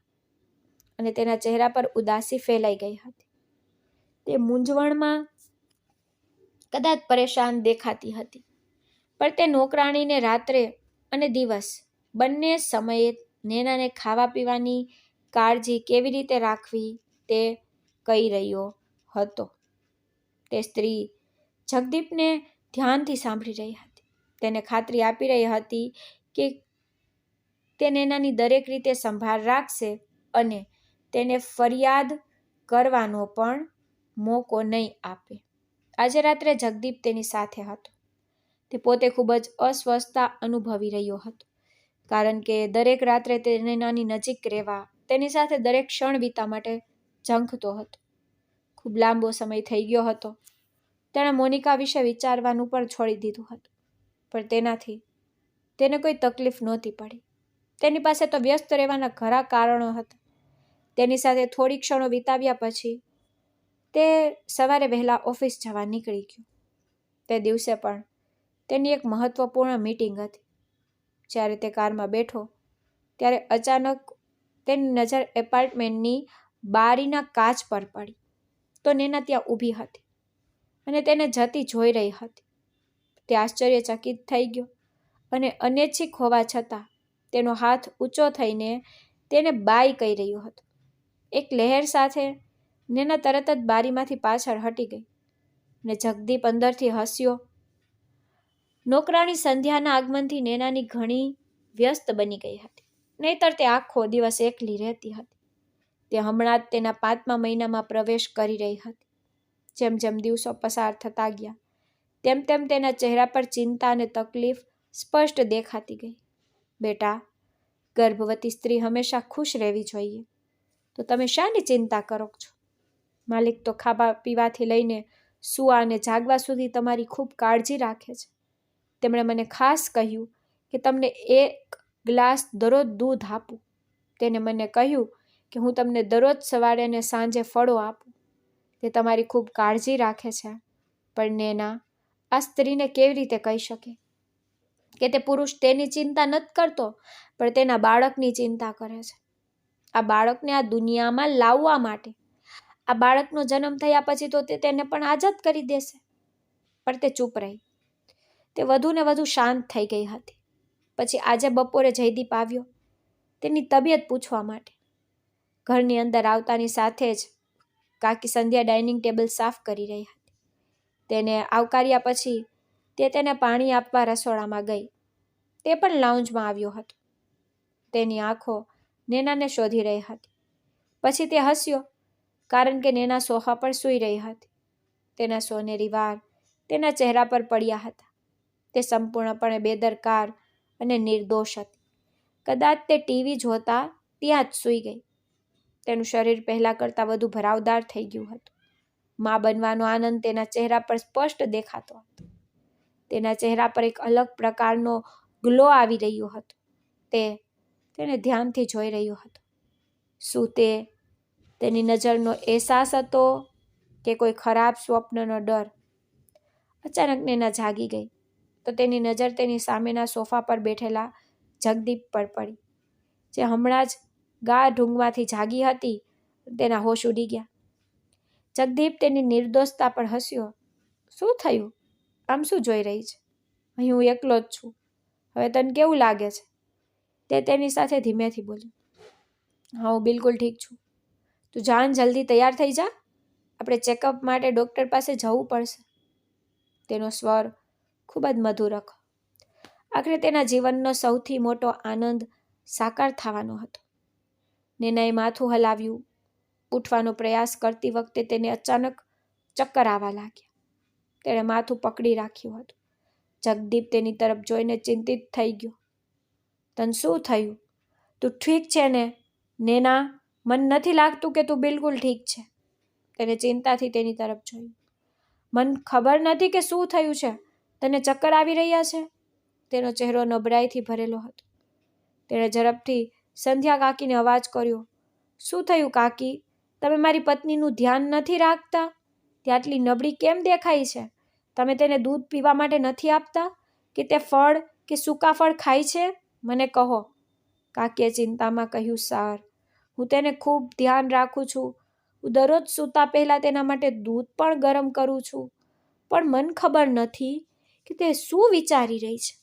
અને તેના ચહેરા પર ઉદાસી ફેલાઈ ગઈ હતી. તે મૂંઝવણમાં કદાચ પરેશાન દેખાતી હતી, પણ તે નોકરાણીને રાત્રે અને દિવસ બંને સમયે નેનાને ખાવા પીવાની કાળજી કેવી રીતે રાખવી તે કહી રહ્યો હતો. તે સ્ત્રી જગદીપને ધ્યાનથી સાંભળી રહી હતી. તેને ખાતરી આપી રહી હતી કે તે નેનાની દરેક રીતે સંભાળ રાખશે અને તેને ફરિયાદ કરવાનો પણ મોકો નહીં આપે. આજે રાત્રે જગદીપ તેની સાથે હતો. તે પોતે ખૂબ જ અસ્વસ્થતા અનુભવી રહ્યો હતો, કારણ કે દરેક રાત્રે તે નેનાની નજીક રહેવા, તેની સાથે દરેક ક્ષણ વીતવા માટે ઝંખતો હતો. ખૂબ લાંબો સમય થઈ ગયો હતો. તેણે મોનિકા વિશે વિચારવાનું પણ છોડી દીધું હતું, પણ તેનાથી તેને કોઈ તકલીફ નહોતી પડી. તેની પાસે તો વ્યસ્ત રહેવાના ઘણા કારણો હતા. તેની સાથે થોડી ક્ષણો વિતાવ્યા પછી તે સવારે વહેલા ઓફિસ જવા નીકળી ગયો. તે દિવસે પણ તેની એક મહત્વપૂર્ણ મીટિંગ હતી. જ્યારે તે કારમાં બેઠો ત્યારે અચાનક તેની નજર એપાર્ટમેન્ટની બારીના કાચ પર પડી તો નેના ત્યાં ઊભી હતી અને તેને જતી જોઈ રહી હતી. તે આશ્ચર્યચકિત થઈ ગયો અને અનૈચ્છિક હોવા છતાં તેનો હાથ ઊંચો થઈને તેને બાય કહી રહ્યો હતો. એક લહેર સાથે નેના તરત જ બારીમાંથી પાછળ હટી ગઈ અને જગદીપ અંદરથી હસ્યો. નોકરાણી સંધ્યાના આગમનથી નેનાની ઘણી વ્યસ્ત બની ગઈ હતી, નહીતર તે આખો દિવસ એકલી રહેતી હતી. તે હમણાં જ તેના 5મા મહિનામાં પ્રવેશ કરી રહી હતી. જેમ જેમ દિવસો પસાર થતા ગયા તેમ તેમ તેના ચહેરા પર ચિંતા અને તકલીફ સ્પષ્ટ દેખાતી ગઈ. બેટા, ગર્ભવતી સ્ત્રી હંમેશા ખુશ રહેવી જોઈએ, તો તમે શાની ચિંતા કરો છો? માલિક તો ખાવા પીવાથી લઈને સૂવા અને જાગવા સુધી તમારી ખૂબ કાળજી રાખે છે. તેમણે મને ખાસ કહ્યું કે તમને 1 ગ્લાસ દરરોજ દૂધ આપું. તેને મને કહ્યું કે હું તમને દરરોજ સવારે અને સાંજે ફળો આપું. તે તમારી ખૂબ કાળજી રાખે છે. પણ નેના આ સ્ત્રીને કેવી રીતે કહી શકે કે તે પુરુષ તેની ચિંતા નથી કરતો, પણ તેના બાળકની ચિંતા કરે છે. આ બાળકને આ દુનિયામાં લાવવા માટે. આ બાળકનો જન્મ થયા પછી તો તે તેને પણ આઝાદ કરી દેશે. પણ તે ચૂપ રહી. તે વધુ ને વધુ શાંત થઈ ગઈ હતી. પછી આજે બપોરે જયદીપ આવ્યો તેની તબિયત પૂછવા માટે. ઘરની અંદર આવતાની સાથે જ કાકી સંધ્યા ડાઇનિંગ ટેબલ સાફ કરી રહી હતી. તેને આવકાર્યા પછી તે તેને પાણી આપવા રસોડામાં ગઈ. તે પણ લાઉન્જમાં આવ્યો હતો. તેની આંખો નેનાને શોધી રહી હતી. પછી તે હસ્યો, કારણ કે નેના સોફા પર સૂઈ રહી હતી. તેના સોનેરી વાળ તેના ચહેરા પર પડ્યા હતા. તે સંપૂર્ણપણે બેદરકાર અને નિર્દોષ હતી. કદાચ તે ટીવી જોતા ત્યાં જ સૂઈ ગઈ. તેનું શરીર પહેલા કરતાં વધુ ભરાવદાર થઈ ગયું હતું. મા બનવાનો આનંદ તેના ચહેરા પર સ્પષ્ટ દેખાતો હતો. તેના ચહેરા પર એક અલગ પ્રકારનો ગ્લો આવી રહ્યો હતો. તેને ધ્યાનથી જોઈ રહ્યો હતો. શું તેની નજરનો અહેસાસ હતો કે કોઈ ખરાબ સ્વપ્નનો ડર? અચાનક નેના જાગી ગઈ તો તેની નજર તેની સામેના સોફા પર બેઠેલા જગદીપ પર પડી, જે હમણાં જ ગાઢ ઊંઘમાંથી જાગી હતી. તેના હોશ ઉડી ગયા. જગદીપ તેની નિર્દોષતા પર હસ્યો. શું થયું? આમ શું જોઈ રહી છે? અહીં હું એકલો જ છું. હવે તને કેવું લાગે છે? તે તેની સાથે ધીમેથી બોલ્યો. હા, હું બિલકુલ ઠીક છું. તું જાન, જલ્દી તૈયાર થઈ જા. આપણે ચેકઅપ માટે ડૉક્ટર પાસે જવું પડશે. તેનો સ્વર ખૂબ જ મધુર હતો. આખરે તેના જીવનનો સૌથી મોટો આનંદ સાકાર થવાનો હતો. નેનાએ માથું હલાવ્યું. ઉઠવાનો પ્રયાસ કરતી વખતે તેને અચાનક ચક્કર આવવા લાગ્યા. તેણે માથું પકડી રાખ્યું હતું. જગદીપ તેની તરફ જોઈને ચિંતિત થઈ ગયો. તને શું થયું? તું ઠીક છે ને? નેના, મને નથી લાગતું કે તું બિલકુલ ઠીક છે. તેને ચિંતાથી તેની તરફ જોયું. મને ખબર નથી કે શું થયું છે. તને ચક્કર આવી રહ્યા છે? તેનો ચહેરો નબળાઈથી ભરેલો હતો. તેણે ઝડપથી સંધ્યા કાકીને અવાજ કર્યો. શું થયું કાકી? તમે મારી પત્નીનું ધ્યાન નથી રાખતા? તે આટલી નબળી કેમ દેખાય છે? તમે તેને દૂધ પીવા માટે નથી આપતા? કે તે ફળ કે સૂકા ફળ ખાય છે? મને કહો. કાકીએ ચિંતામાં કહ્યું. સર, હું તેને ખૂબ ધ્યાન રાખું છું. હું દરરોજ સૂતા પહેલાં તેના માટે દૂધ પણ ગરમ કરું છું. પણ મને ખબર નથી કે તે શું વિચારી રહી છે.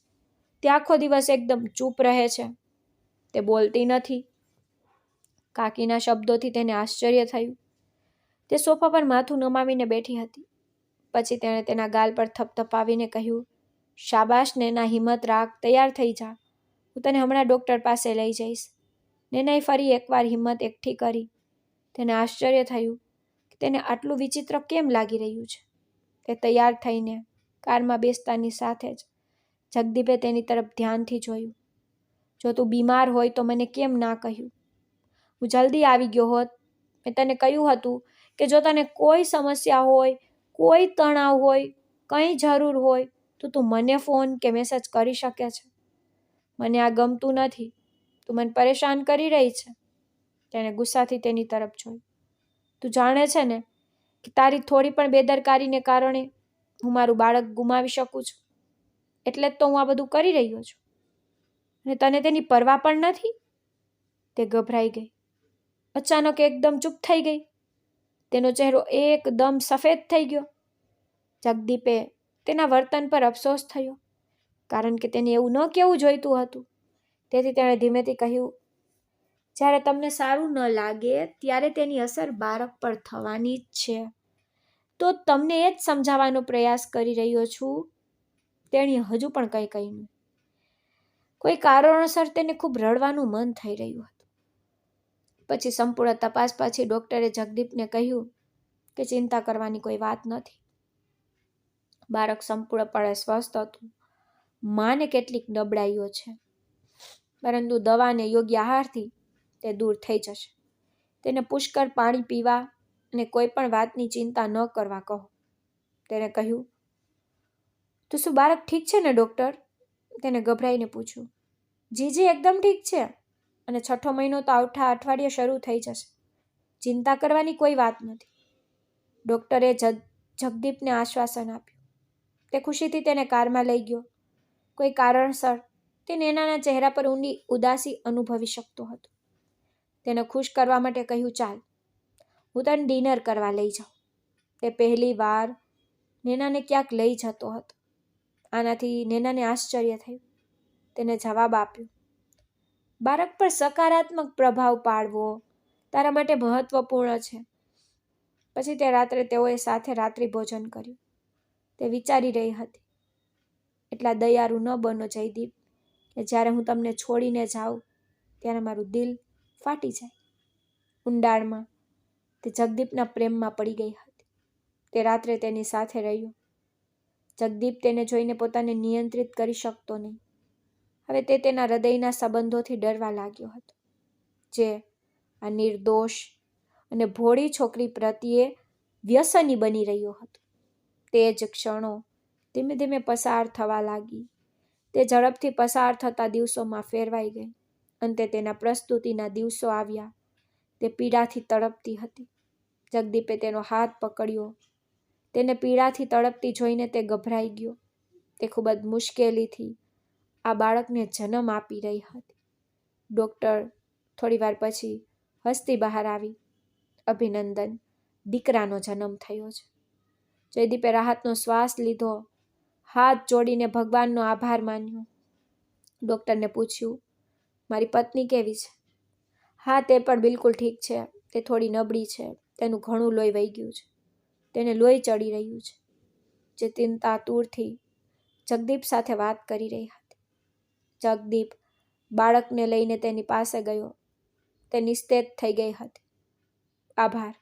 તે આખો દિવસ એકદમ ચૂપ રહે છે. તે બોલતી નથી. કાકીના શબ્દોથી તેને આશ્ચર્ય થયું. તે સોફા પર માથું નમાવીને બેઠી હતી. પછી તેણે તેના ગાલ પર થપથપાવીને કહ્યું. શાબાશ નેના, હિંમત રાખ, તૈયાર થઈ જા. હું તને હમણાં ડૉક્ટર પાસે લઈ જઈશ. નેનાએ ફરી એકવાર હિંમત એકઠી કરી. તેને આશ્ચર્ય થયું કે તેને આટલું વિચિત્ર કેમ લાગી રહ્યું છે. તે તૈયાર થઈને કારમાં બેસતાની સાથે જ જગદીપે તેની તરફ ધ્યાનથી જોયું. જો તું બીમાર હોય તો મને કેમ ના કહ્યું? હું જલ્દી આવી ગયો હોત. મેં તને કહ્યું હતું કે જો તને કોઈ સમસ્યા હોય, કોઈ તણાવ હોય, કંઈ જરૂર હોય તો તું મને ફોન કે મેસેજ કરી શકે છે. મને આ ગમતું નથી. તું મને પરેશાન કરી રહી છે. તેણે ગુસ્સાથી તેની તરફ જોયું. તું જાણે છે ને કે તારી થોડી પણ બેદરકારીને કારણે હું મારું બાળક ગુમાવી શકું છું. એટલે જ તો હું આ બધું કરી રહ્યો છું. અને તને તેની પરવા પણ નથી? તે ગભરાઈ ગઈ. અચાનક એકદમ ચૂપ થઈ ગઈ. તેનો ચહેરો એકદમ સફેદ થઈ ગયો. જગદીપે તેના વર્તન પર અફસોસ થયો, કારણ કે તેને એવું ન કહેવું જોઈતું હતું. તેથી તેણે ધીમેથી કહ્યું. જ્યારે તમને સારું ન લાગે ત્યારે તેની અસર બાળક પર થવાની જ છે. તો તમને એ જ સમજાવવાનો પ્રયાસ કરી રહ્યો છું. તેણીએ હજુ પણ કંઈ કહ્યું. કોઈ કારણોસર તેને ખૂબ રડવાનું મન થઈ રહ્યું હતું. પછી સંપૂર્ણ તપાસ પછી ડૉક્ટરે જગદીપને કહ્યું કે ચિંતા કરવાની કોઈ વાત નથી. બાળક સંપૂર્ણપણે સ્વસ્થ હતું. માને કેટલીક નબળાઈઓ છે, પરંતુ દવા અને યોગ્ય આહારથી તે દૂર થઈ જશે. તેને પુષ્કળ પાણી પીવા અને કોઈ પણ વાતની ચિંતા ન કરવા કહો. તેને કહ્યું. તો શું બાળક ઠીક છે ને ડૉક્ટર? તેને ગભરાઈને પૂછ્યું. જી એકદમ ઠીક છે. અને 6ઠો મહિનો તો આવતા અઠવાડિયે શરૂ થઈ જશે. ચિંતા કરવાની કોઈ વાત નથી. ડૉક્ટરે જગદીપને આશ્વાસન આપ્યું. તે ખુશીથી તેને કારમાં લઈ ગયો. કોઈ કારણસર તે નેનાના ચહેરા પર ઊંડી ઉદાસી અનુભવી શકતો હતો. તેને ખુશ કરવા માટે કહ્યું. ચાલ, હું તને ડિનર કરવા લઈ જાઉં. તે પહેલી વાર નેનાને ક્યાંક લઈ જતો હતો. આનાથી નેનાને આશ્ચર્ય થયું. તેને જવાબ આપ્યો. બાળક પર સકારાત્મક પ્રભાવ પાડવો તારા માટે મહત્વપૂર્ણ છે. પછી તે રાત્રે તેઓએ સાથે રાત્રિ ભોજન કર્યું. તે વિચારી રહી હતી, એટલા દયાળુ ન બનો જયદીપ કે જ્યારે હું તમને છોડીને જાઉં ત્યારે મારું દિલ ફાટી જાય. ઊંડાણમાં તે જગદીપના પ્રેમમાં પડી ગઈ હતી. તે રાત્રે તેની સાથે રહ્યો. જગદીપ તેને જોઈને પોતાને નિયંત્રિત કરી શકતો નહીં. હવે તે તેના હૃદયના સંબંધોથી ડરવા લાગ્યો હતો, જે આ નિર્દોષ અને ભોળી છોકરી પ્રત્યે વ્યસની બની રહ્યો હતો. તે જ ક્ષણો ધીમે ધીમે પસાર થવા લાગી. તે ઝડપથી પસાર થતા દિવસોમાં ફેરવાઈ ગઈ. અંતે તેના પ્રસ્તુતિના દિવસો આવ્યા. તે પીડાથી તડપતી હતી. જગદીપે તેનો હાથ પકડ્યો. તેને પીડાથી તડપતી જોઈને તે ગભરાઈ ગયો. તે ખૂબ જ મુશ્કેલીથી આ બાળકને જન્મ આપી રહી હતી. ડૉક્ટર થોડી વાર પછી હસતી બહાર આવી. અભિનંદન, દીકરાનો જન્મ થયો છે. જયદીપે રાહતનો શ્વાસ લીધો. હાથ જોડીને ભગવાનનો આભાર માન્યો. ડૉક્ટરને પૂછ્યું, મારી પત્ની કેવી છે? હા, તે પણ બિલકુલ ઠીક છે. તે થોડી નબળી છે. તેનું ઘણું લોહી વહી ગયું છે. તેને લોહી ચડી રહ્યું છે. જે ચિંતાતુરથી જગદીપ સાથે વાત કરી રહી હતી. જગદીપ બાળકને લઈને તેની પાસે ગયો. તે નિસ્તેજ થઈ ગઈ હતી. આભાર,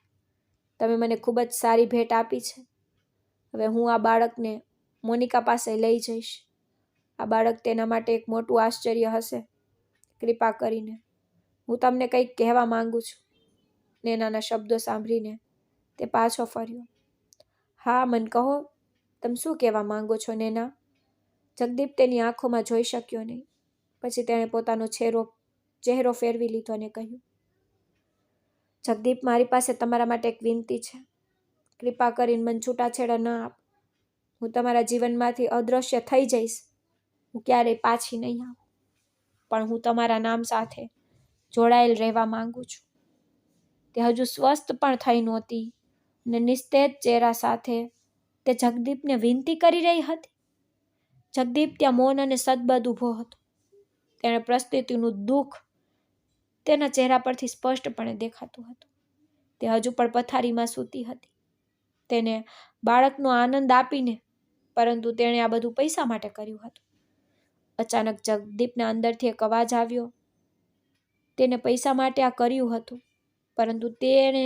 તમે મને ખૂબ જ સારી ભેટ આપી છે. હવે હું આ બાળકને મોનિકા પાસે લઈ જઈશ. આ બાળક તેના માટે એક મોટું આશ્ચર્ય હશે. કૃપા કરીને હું તમને કંઈક કહેવા માંગુ છું. નેનાના શબ્દો સાંભળીને તે પાછો ફર્યો. હા, મન કહો, તમે શું કહેવા માંગો છો નેના? જગદીપ તેની આંખોમાં જોઈ શક્યો નહીં. પછી તેણે પોતાનો ચહેરો ફેરવી લીધો અને કહ્યું, જગદીપ, મારી પાસે તમારા માટે એક વિનંતી છે. કૃપા કરીને મને છૂટાછેડા ન આપ. હું તમારા જીવનમાંથી અદૃશ્ય થઈ જઈશ. હું ક્યારેય પાછી નહીં આવું. પણ હું તમારા નામ સાથે જોડાયેલ રહેવા માંગુ છું. તે હજુ સ્વસ્થ પણ થઈ નહોતી અને નિસ્તેજ ચહેરા સાથે તે જગદીપને વિનંતી કરી રહી હતી. જગદીપ ત્યાં મૌન અને સદબદ ઊભો હતો. તેણે પરિસ્થિતિનું દુઃખ તેના ચહેરા પરથી સ્પષ્ટપણે દેખાતું હતું. તે હજુ પણ પથારીમાં સૂતી હતી. તેને બાળકનો આનંદ આપીને, પરંતુ તેણે આ બધું પૈસા માટે કર્યું હતું. અચાનક જગદીપના અંદરથી એક અવાજ આવ્યો. તેને પૈસા માટે આ કર્યું હતું, પરંતુ તેણે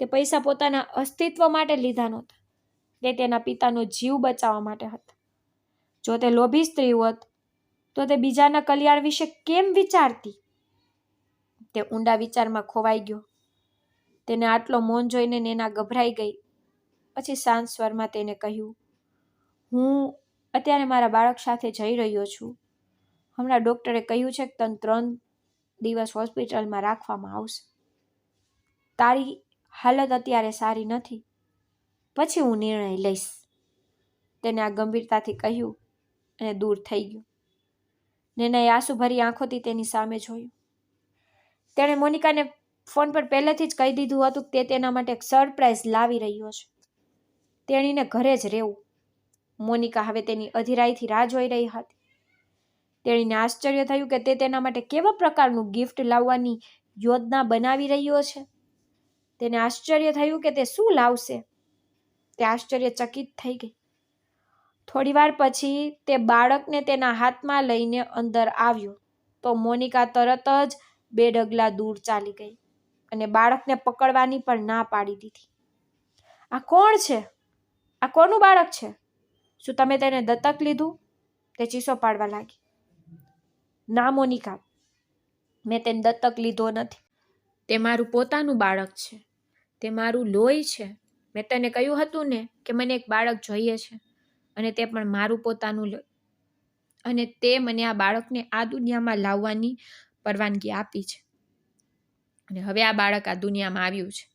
તે પૈસા પોતાના અસ્તિત્વ માટે લીધા નહોતા. તે તેના પિતાનો જીવ બચાવવા માટે હતા. જો તે લોભી સ્ત્રી હોત તો તે બીજાના કલ્યાણ વિશે કેમ વિચારતી? તે ઊંડા વિચારમાં ખોવાઈ ગયો. તેને આટલો મૌન જોઈને નેના ગભરાઈ ગઈ. પછી શાંત સ્વરમાં તેને કહ્યું, હું અત્યારે મારા બાળક સાથે જઈ રહ્યો છું. હમણાં ડૉક્ટરે કહ્યું છે કે તને 3 દિવસ હોસ્પિટલમાં રાખવામાં આવશે. તારી હાલત અત્યારે સારી નથી. પછી હું નિર્ણય લઈશ. તેને આ ગંભીરતાથી કહ્યું અને દૂર થઈ ગયો. નેનાએ આંસુભરી આંખોથી તેની સામે જોયું. તેણે મોનિકાને ફોન પર પહેલેથી જ કહી દીધું હતું કે તે તેના માટે એક સરપ્રાઈઝ લાવી રહ્યો છે. તેણીને ઘરે જ રહેવું. મોનિકા હવે તેની અધીરાઈથી રાહ જોઈ રહી હતી. તેણીને આશ્ચર્ય થયું કે તે તેના માટે કેવા પ્રકારનું ગિફ્ટ લાવવાની યોજના બનાવી રહ્યો છે. તેને આશ્ચર્ય થયું કે તે શું લાવશે. તે આશ્ચર્યચકિત થઈ ગઈ. થોડીવાર પછી તે બાળકને તેના હાથમાં લઈને અંદર આવ્યો તો મોનિકા તરત જ 2 ડગલા દૂર ચાલી ગઈ અને બાળકને પકડવાની પણ ના પાડી દીધી. આ કોણ છે? આ કોનું બાળક છે? શું તમે તેને દત્તક લીધું? તે ચીસો પાડવા લાગી. ના મોનિકા, મેં તેને દત્તક લીધો નથી. તે મારું પોતાનું બાળક છે. તે મારું લોહી છે. મેં તને કહ્યું હતું ને કે મને એક બાળક જોઈએ છે, અને તે પણ મારું પોતાનું લોહી. અને તે મને આ બાળકને આ દુનિયામાં લાવવાની પરવાનગી આપી છે. અને હવે આ બાળક આ દુનિયામાં આવ્યું છે.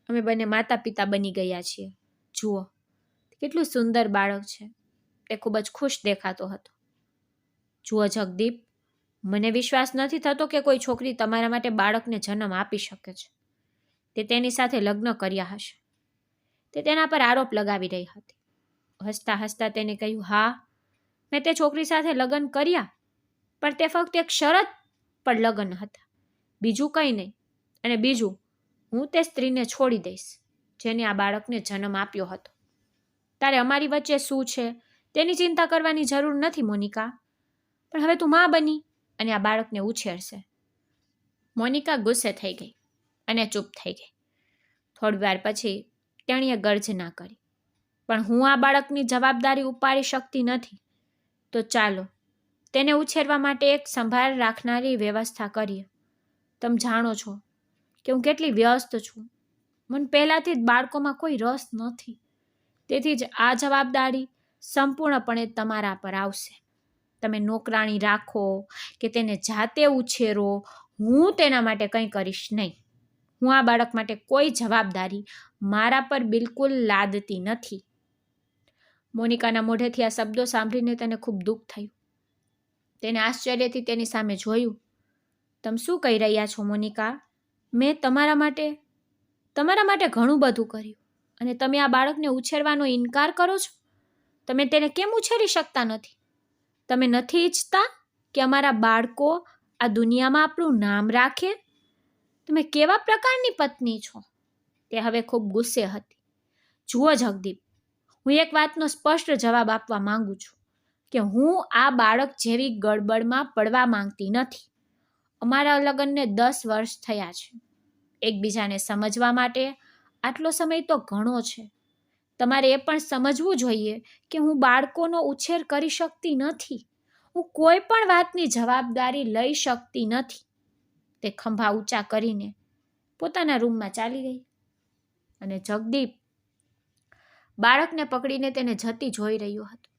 અમે બંને માતા પિતા બની ગયા છીએ. જુઓ, કેટલું સુંદર બાળક છે. તે ખૂબ જ ખુશ દેખાતો હતો. જુઓ જગદીપ, મને વિશ્વાસ નથી થતો કે કોઈ છોકરી તમારા માટે બાળકને જન્મ આપી શકે છે. તે તેની સાથે લગ્ન કર્યા હશે. તે તેના પર આરોપ લગાવી રહી હતી. હસતા હસતા તેને કહ્યું, હા, મેં તે છોકરી સાથે લગ્ન કર્યા, પણ તે ફક્ત એક શરત પર લગ્ન હતા, બીજું કંઈ નહીં. અને બીજું, હું તે સ્ત્રીને છોડી દઈશ જેને આ બાળકને જન્મ આપ્યો હતો. તારે અમારી વચ્ચે શું છે તેની ચિંતા કરવાની જરૂર નથી મોનિકા. પણ હવે તું માં બની અને આ બાળકને ઉછેરશે. મોનિકા ગુસ્સે થઈ ગઈ અને ચૂપ થઈ ગઈ. થોડી વાર પછી તેણીએ ગર્જના કરી, પણ હું આ બાળકની જવાબદારી ઉપાડી શકતી નથી. તો ચાલો તેને ઉછેરવા માટે એક સંભાળ રાખનારી વ્યવસ્થા કરીએ. તમે જાણો છો કે હું કેટલી વ્યસ્ત છું. મને પહેલાંથી જ બાળકોમાં કોઈ રસ નથી. તેથી જ આ જવાબદારી સંપૂર્ણપણે તમારા પર આવશે. તમે નોકરાણી રાખો કે તેને જાતે ઉછેરો, હું તેના માટે કંઈ કરીશ નહીં. હું આ બાળક માટે કોઈ જવાબદારી મારા પર બિલકુલ લાદતી નથી. મોનિકાના મોઢેથી આ શબ્દો સાંભળીને તેને ખૂબ દુઃખ થયું. તેને આશ્ચર્યથી તેની સામે જોયું. તમે શું કહી રહ્યા છો મોનિકા? મેં તમારા માટે ઘણું બધું કર્યું અને તમે આ બાળકને ઉછેરવાનો ઇનકાર કરો છો? તમે તેને કેમ ઉછેરી શકતા નથી? તમે નથી ઈચ્છતા કે અમારા બાળકો આ દુનિયામાં આપણું નામ રાખે? તમે કેવા પ્રકારની પત્ની છો? તે હવે ખૂબ ગુસ્સે હતી. જુઓ જગદીપ, હું એક વાતનો સ્પષ્ટ જવાબ આપવા માંગુ છું કે હું આ બાળક જેવી ગડબડમાં પડવા માંગતી નથી. અમારા લગ્નને 10 વર્ષ થયા છે. એકબીજાને સમજવા માટે આટલો સમય તો ઘણો છે. તમારે એ પણ સમજવું જોઈએ કે હું બાળકોનો ઉછેર કરી શકતી નથી. હું કોઈ પણ વાતની જવાબદારી લઈ શકતી નથી. તે ખંભા ઊંચા કરીને પોતાના રૂમમાં ચાલી ગઈ અને જગદીપ બાળકને પકડીને તેને જતી જોઈ રહ્યો હતો.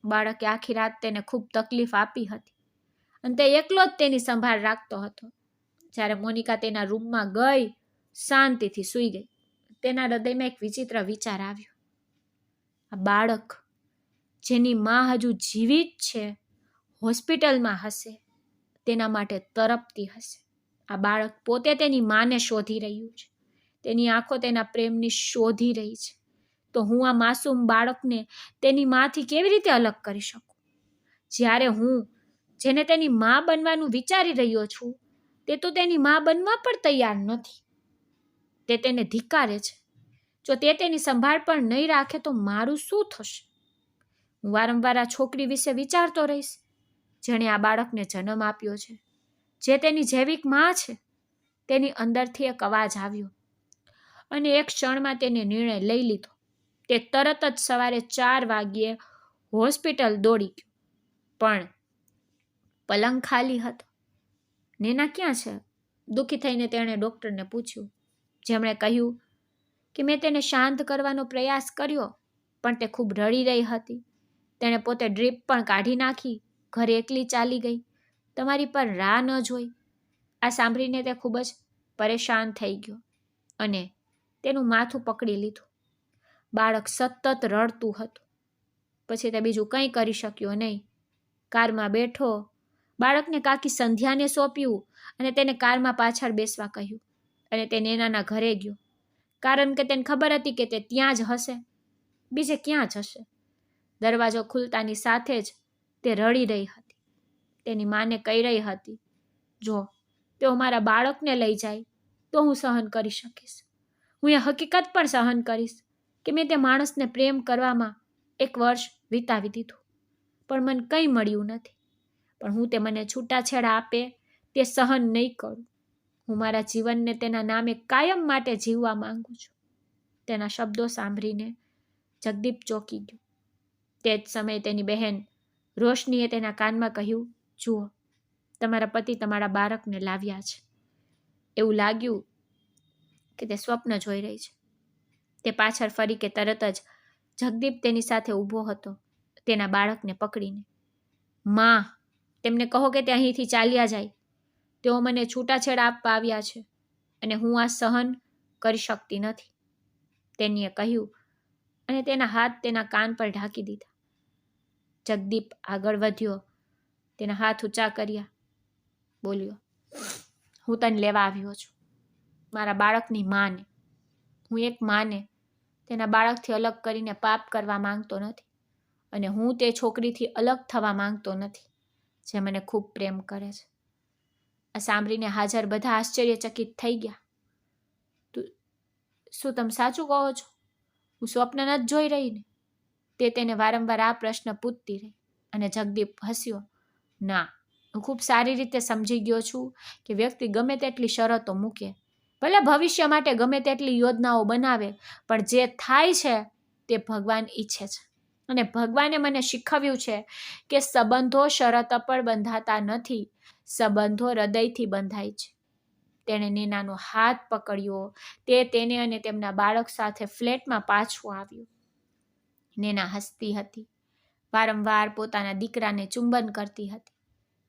બાળકે આખી રાત તેને ખૂબ તકલીફ આપી હતી અને તે એકલો જ તેની સંભાળ રાખતો હતો. જ્યારે મોનિકા તેના રૂમમાં ગઈ, શાંતિથી સૂઈ ગઈ, તેના હૃદયમાં એક વિચિત્ર વિચાર આવ્યો. આ બાળક જેની માં હજુ જીવિત છે, હોસ્પિટલમાં હશે, તેના માટે તરપતી હશે. આ બાળક પોતે તેની માને શોધી રહ્યું છે. તેની આંખો તેના પ્રેમની શોધી રહી છે. તો હું આ માસૂમ બાળકને તેની માંથી કેવી રીતે અલગ કરી શકું? જ્યારે હું જેને તેની માં બનવાનું વિચારી રહ્યો છું, તે તો તેની માં બનવા પણ તૈયાર નથી. તે તેને ધિક્કારે છે. જો તે તેની સંભાળ પણ નહીં રાખે તો મારું શું થશે? હું વારંવાર આ છોકરી વિશે વિચારતો રહીશ, જેણે આ બાળકને જન્મ આપ્યો છે, જે તેની જૈવિક માં છે. તેની અંદરથી એક અવાજ આવ્યો અને એક ક્ષણમાં તેને નિર્ણય લઈ લીધો. તે તરત જ સવારે 4 વાગ્યે હોસ્પિટલ દોડી ગયો. પણ પલંગ ખાલી હતો. નેના ક્યાં છે? દુઃખી થઈને તેણે ડૉક્ટરને પૂછ્યું, જેમણે કહ્યું કે મેં તેને શાંત કરવાનો પ્રયાસ કર્યો, પણ તે ખૂબ રડી રહી હતી. તેણે પોતે ડ્રીપ પણ કાઢી નાખી, ઘરે એકલી ચાલી ગઈ, તમારી પર રાહ ન જોઈ. આ સાંભળીને તે ખૂબ જ પરેશાન થઈ ગયો અને તેનું માથું પકડી લીધું. બાળક સતત રડતું હતું. પછી તે બીજું કંઈ કરી શક્યો નહીં. કારમાં બેઠો, બાળકને કાકી સંધ્યાને સોંપ્યું અને તેને કારમાં પાછળ બેસવા કહ્યું અને તે નેનાના ઘરે ગયો. કારણ કે તેને ખબર હતી કે તે ત્યાં જ હશે, બીજે ક્યાં જશે. દરવાજો ખુલતાની સાથે જ તે રડી રહી હતી. તેની માને કહી રહી હતી, જો તેઓ મારા બાળકને લઈ જાય તો હું સહન કરી શકીશ. હું એ હકીકત પણ સહન કરીશ કે મેં તે માણસને પ્રેમ કરવામાં 1 વર્ષ વિતાવી દીધું, પણ મને કંઈ મળ્યું નથી. પણ હું તે મને છૂટાછેડા આપે તે સહન નહીં કરું. હું મારા જીવનને તેના નામે કાયમ માટે જીવવા માંગુ છું. તેના શબ્દો સાંભળીને જગદીપ ચોંકી ગયો. તે જ સમયે તેની બહેન રોશનીએ તેના કાનમાં કહ્યું, જુઓ, તમારા પતિ તમારા બાળકને લાવ્યા છે. એવું લાગ્યું કે તે સ્વપ્ન જોઈ રહી છે. તે પાછળ ફરી કે તરત જ જગદીપ તેની સાથે ઊભો હતો, તેના બાળકને પકડીને. માં, તેમને કહો કે તે અહીંથી ચાલ્યા જાય. તેઓ મને છૂટાછેડા આપવા આવ્યા છે અને હું આ સહન કરી શકતી નથી, તેણીએ કહ્યું અને તેના હાથ તેના કાન પર ઢાંકી દીધા. જગદીપ આગળ વધ્યો, તેના હાથ ઊંચા કર્યા, બોલ્યો, હું તને લેવા આવ્યો છું, મારા બાળકની માને. હું એક માને તેના બાળકથી અલગ કરીને પાપ કરવા માંગતો નથી અને હું તે છોકરીથી અલગ થવા માંગતો નથી જે મને ખૂબ પ્રેમ કરે છે. આ સાંભળીને હાજર બધા આશ્ચર્યચકિત થઈ ગયા. શું તમે સાચું કહો છો? હું સ્વપ્ન નથી જોઈ રહી ને? તે તેને વારંવાર આ પ્રશ્ન પૂછતી રહી અને જગદીપ હસ્યો. ના, હું ખૂબ સારી રીતે સમજી ગયો છું કે વ્યક્તિ ગમે તેટલી શરતો મૂકે, ભલે ભવિષ્ય માટે ગમે તેટલી યોજનાઓ બનાવે, પણ જે થાય છે તે ભગવાન ઈચ્છે છે. અને ભગવાને મને શીખવ્યું છે કે સંબંધો શરતો પર બંધાતા નથી, સંબંધો હૃદયથી બંધાય છે. તેણે નેનાનો હાથ પકડ્યો. તે તેને અને તેમના બાળક સાથે ફ્લેટમાં પાછું આવ્યું. નેના હસતી હતી, વારંવાર પોતાના દીકરાને ચુંબન કરતી હતી.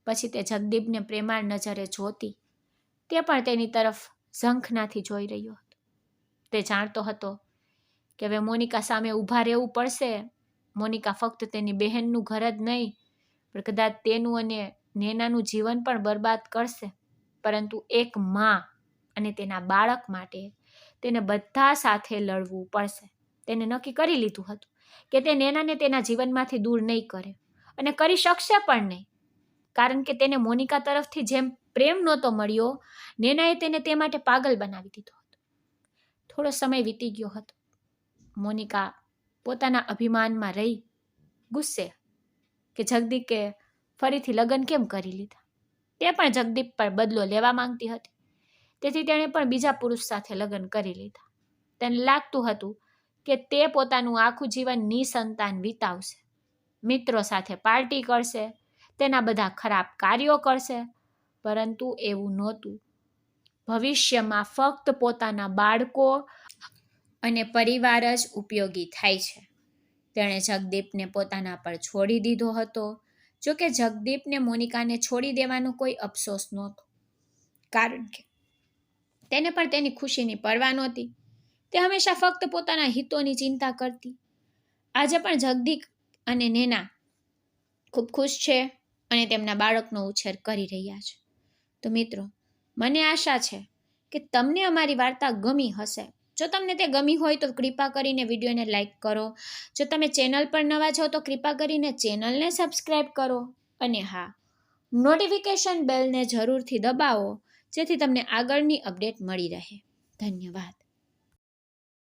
પછી તે જગદીપને પ્રેમાળ નજરે જોતી. તે પણ તેની તરફ ઝંખનાથી જોઈ રહ્યો હતો. તે જાણતો હતો કે હવે મોનિકા સામે ઊભા રહેવું પડશે. મોનિકા ફક્ત તેની બહેનનું ઘર જ નહીં પણ કદાચ તેનું અને નેનાનું જીવન પણ બરબાદ કરશે, પરંતુ એક માં અને તેના બાળક માટે તેને બધા સાથે લડવું પડશે. તેને નક્કી કરી લીધું હતું કે તે નેનાને તેના જીવનમાંથી દૂર નહીં કરે અને કરી શકશે પણ નહીં, કારણ કે તેને મોનિકા તરફથી જેમ પ્રેમ નહોતો મળ્યો, નેનાએ તેને તે માટે પાગલ બનાવી દીધો હતો. થોડો સમય વીતી ગયો હતો. મોનિકા પોતાના અભિમાનમાં રહી ગુસ્સે કે જગદીપે ફરીથી લગ્ન કેમ કરી લીધા. તે પણ જગદીપ પર બદલો લેવા માંગતી હતી, તેથી તેણે પણ બીજા પુરુષ સાથે લગ્ન કરી લીધા. તેને લાગતું હતું કે તે પોતાનું આખું જીવન નિસંતાન વિતાવશે, મિત્રો સાથે પાર્ટી કરશે, તેના બધા ખરાબ કાર્યો કરશે, પરંતુ એવું નહોતું. ભવિષ્યમાં ફક્ત પોતાના બાળકો અને પરિવાર જ ઉપયોગી થાય છે. તેણે જગદીપને પોતાના પર છોડી દીધો હતો. જોકે જગદીપને મોનિકાને છોડી દેવાનો કોઈ અફસોસ નહોતો, કારણ કે તેને પણ તેની ખુશીની પરવા નહોતી. તે હંમેશા ફક્ત પોતાના હિતોની ચિંતા કરતી. આજે પણ જગદીપ અને નેના ખૂબ ખુશ છે અને તેમના બાળકનો ઉછેર કરી રહ્યા છે. તો મિત્રો, મને આશા છે કે તમને અમારી વાર્તા ગમી હશે. જો તમને તે ગમી હોય તો કૃપા કરીને વિડીયોને લાઈક કરો. જો તમે ચેનલ પર નવા છો તો કૃપા કરીને ચેનલને સબસ્ક્રાઈબ કરો. અને હા, નોટિફિકેશન બેલને જરૂરથી દબાવો જેથી તમને આગળની અપડેટ મળી રહે. ધન્યવાદ.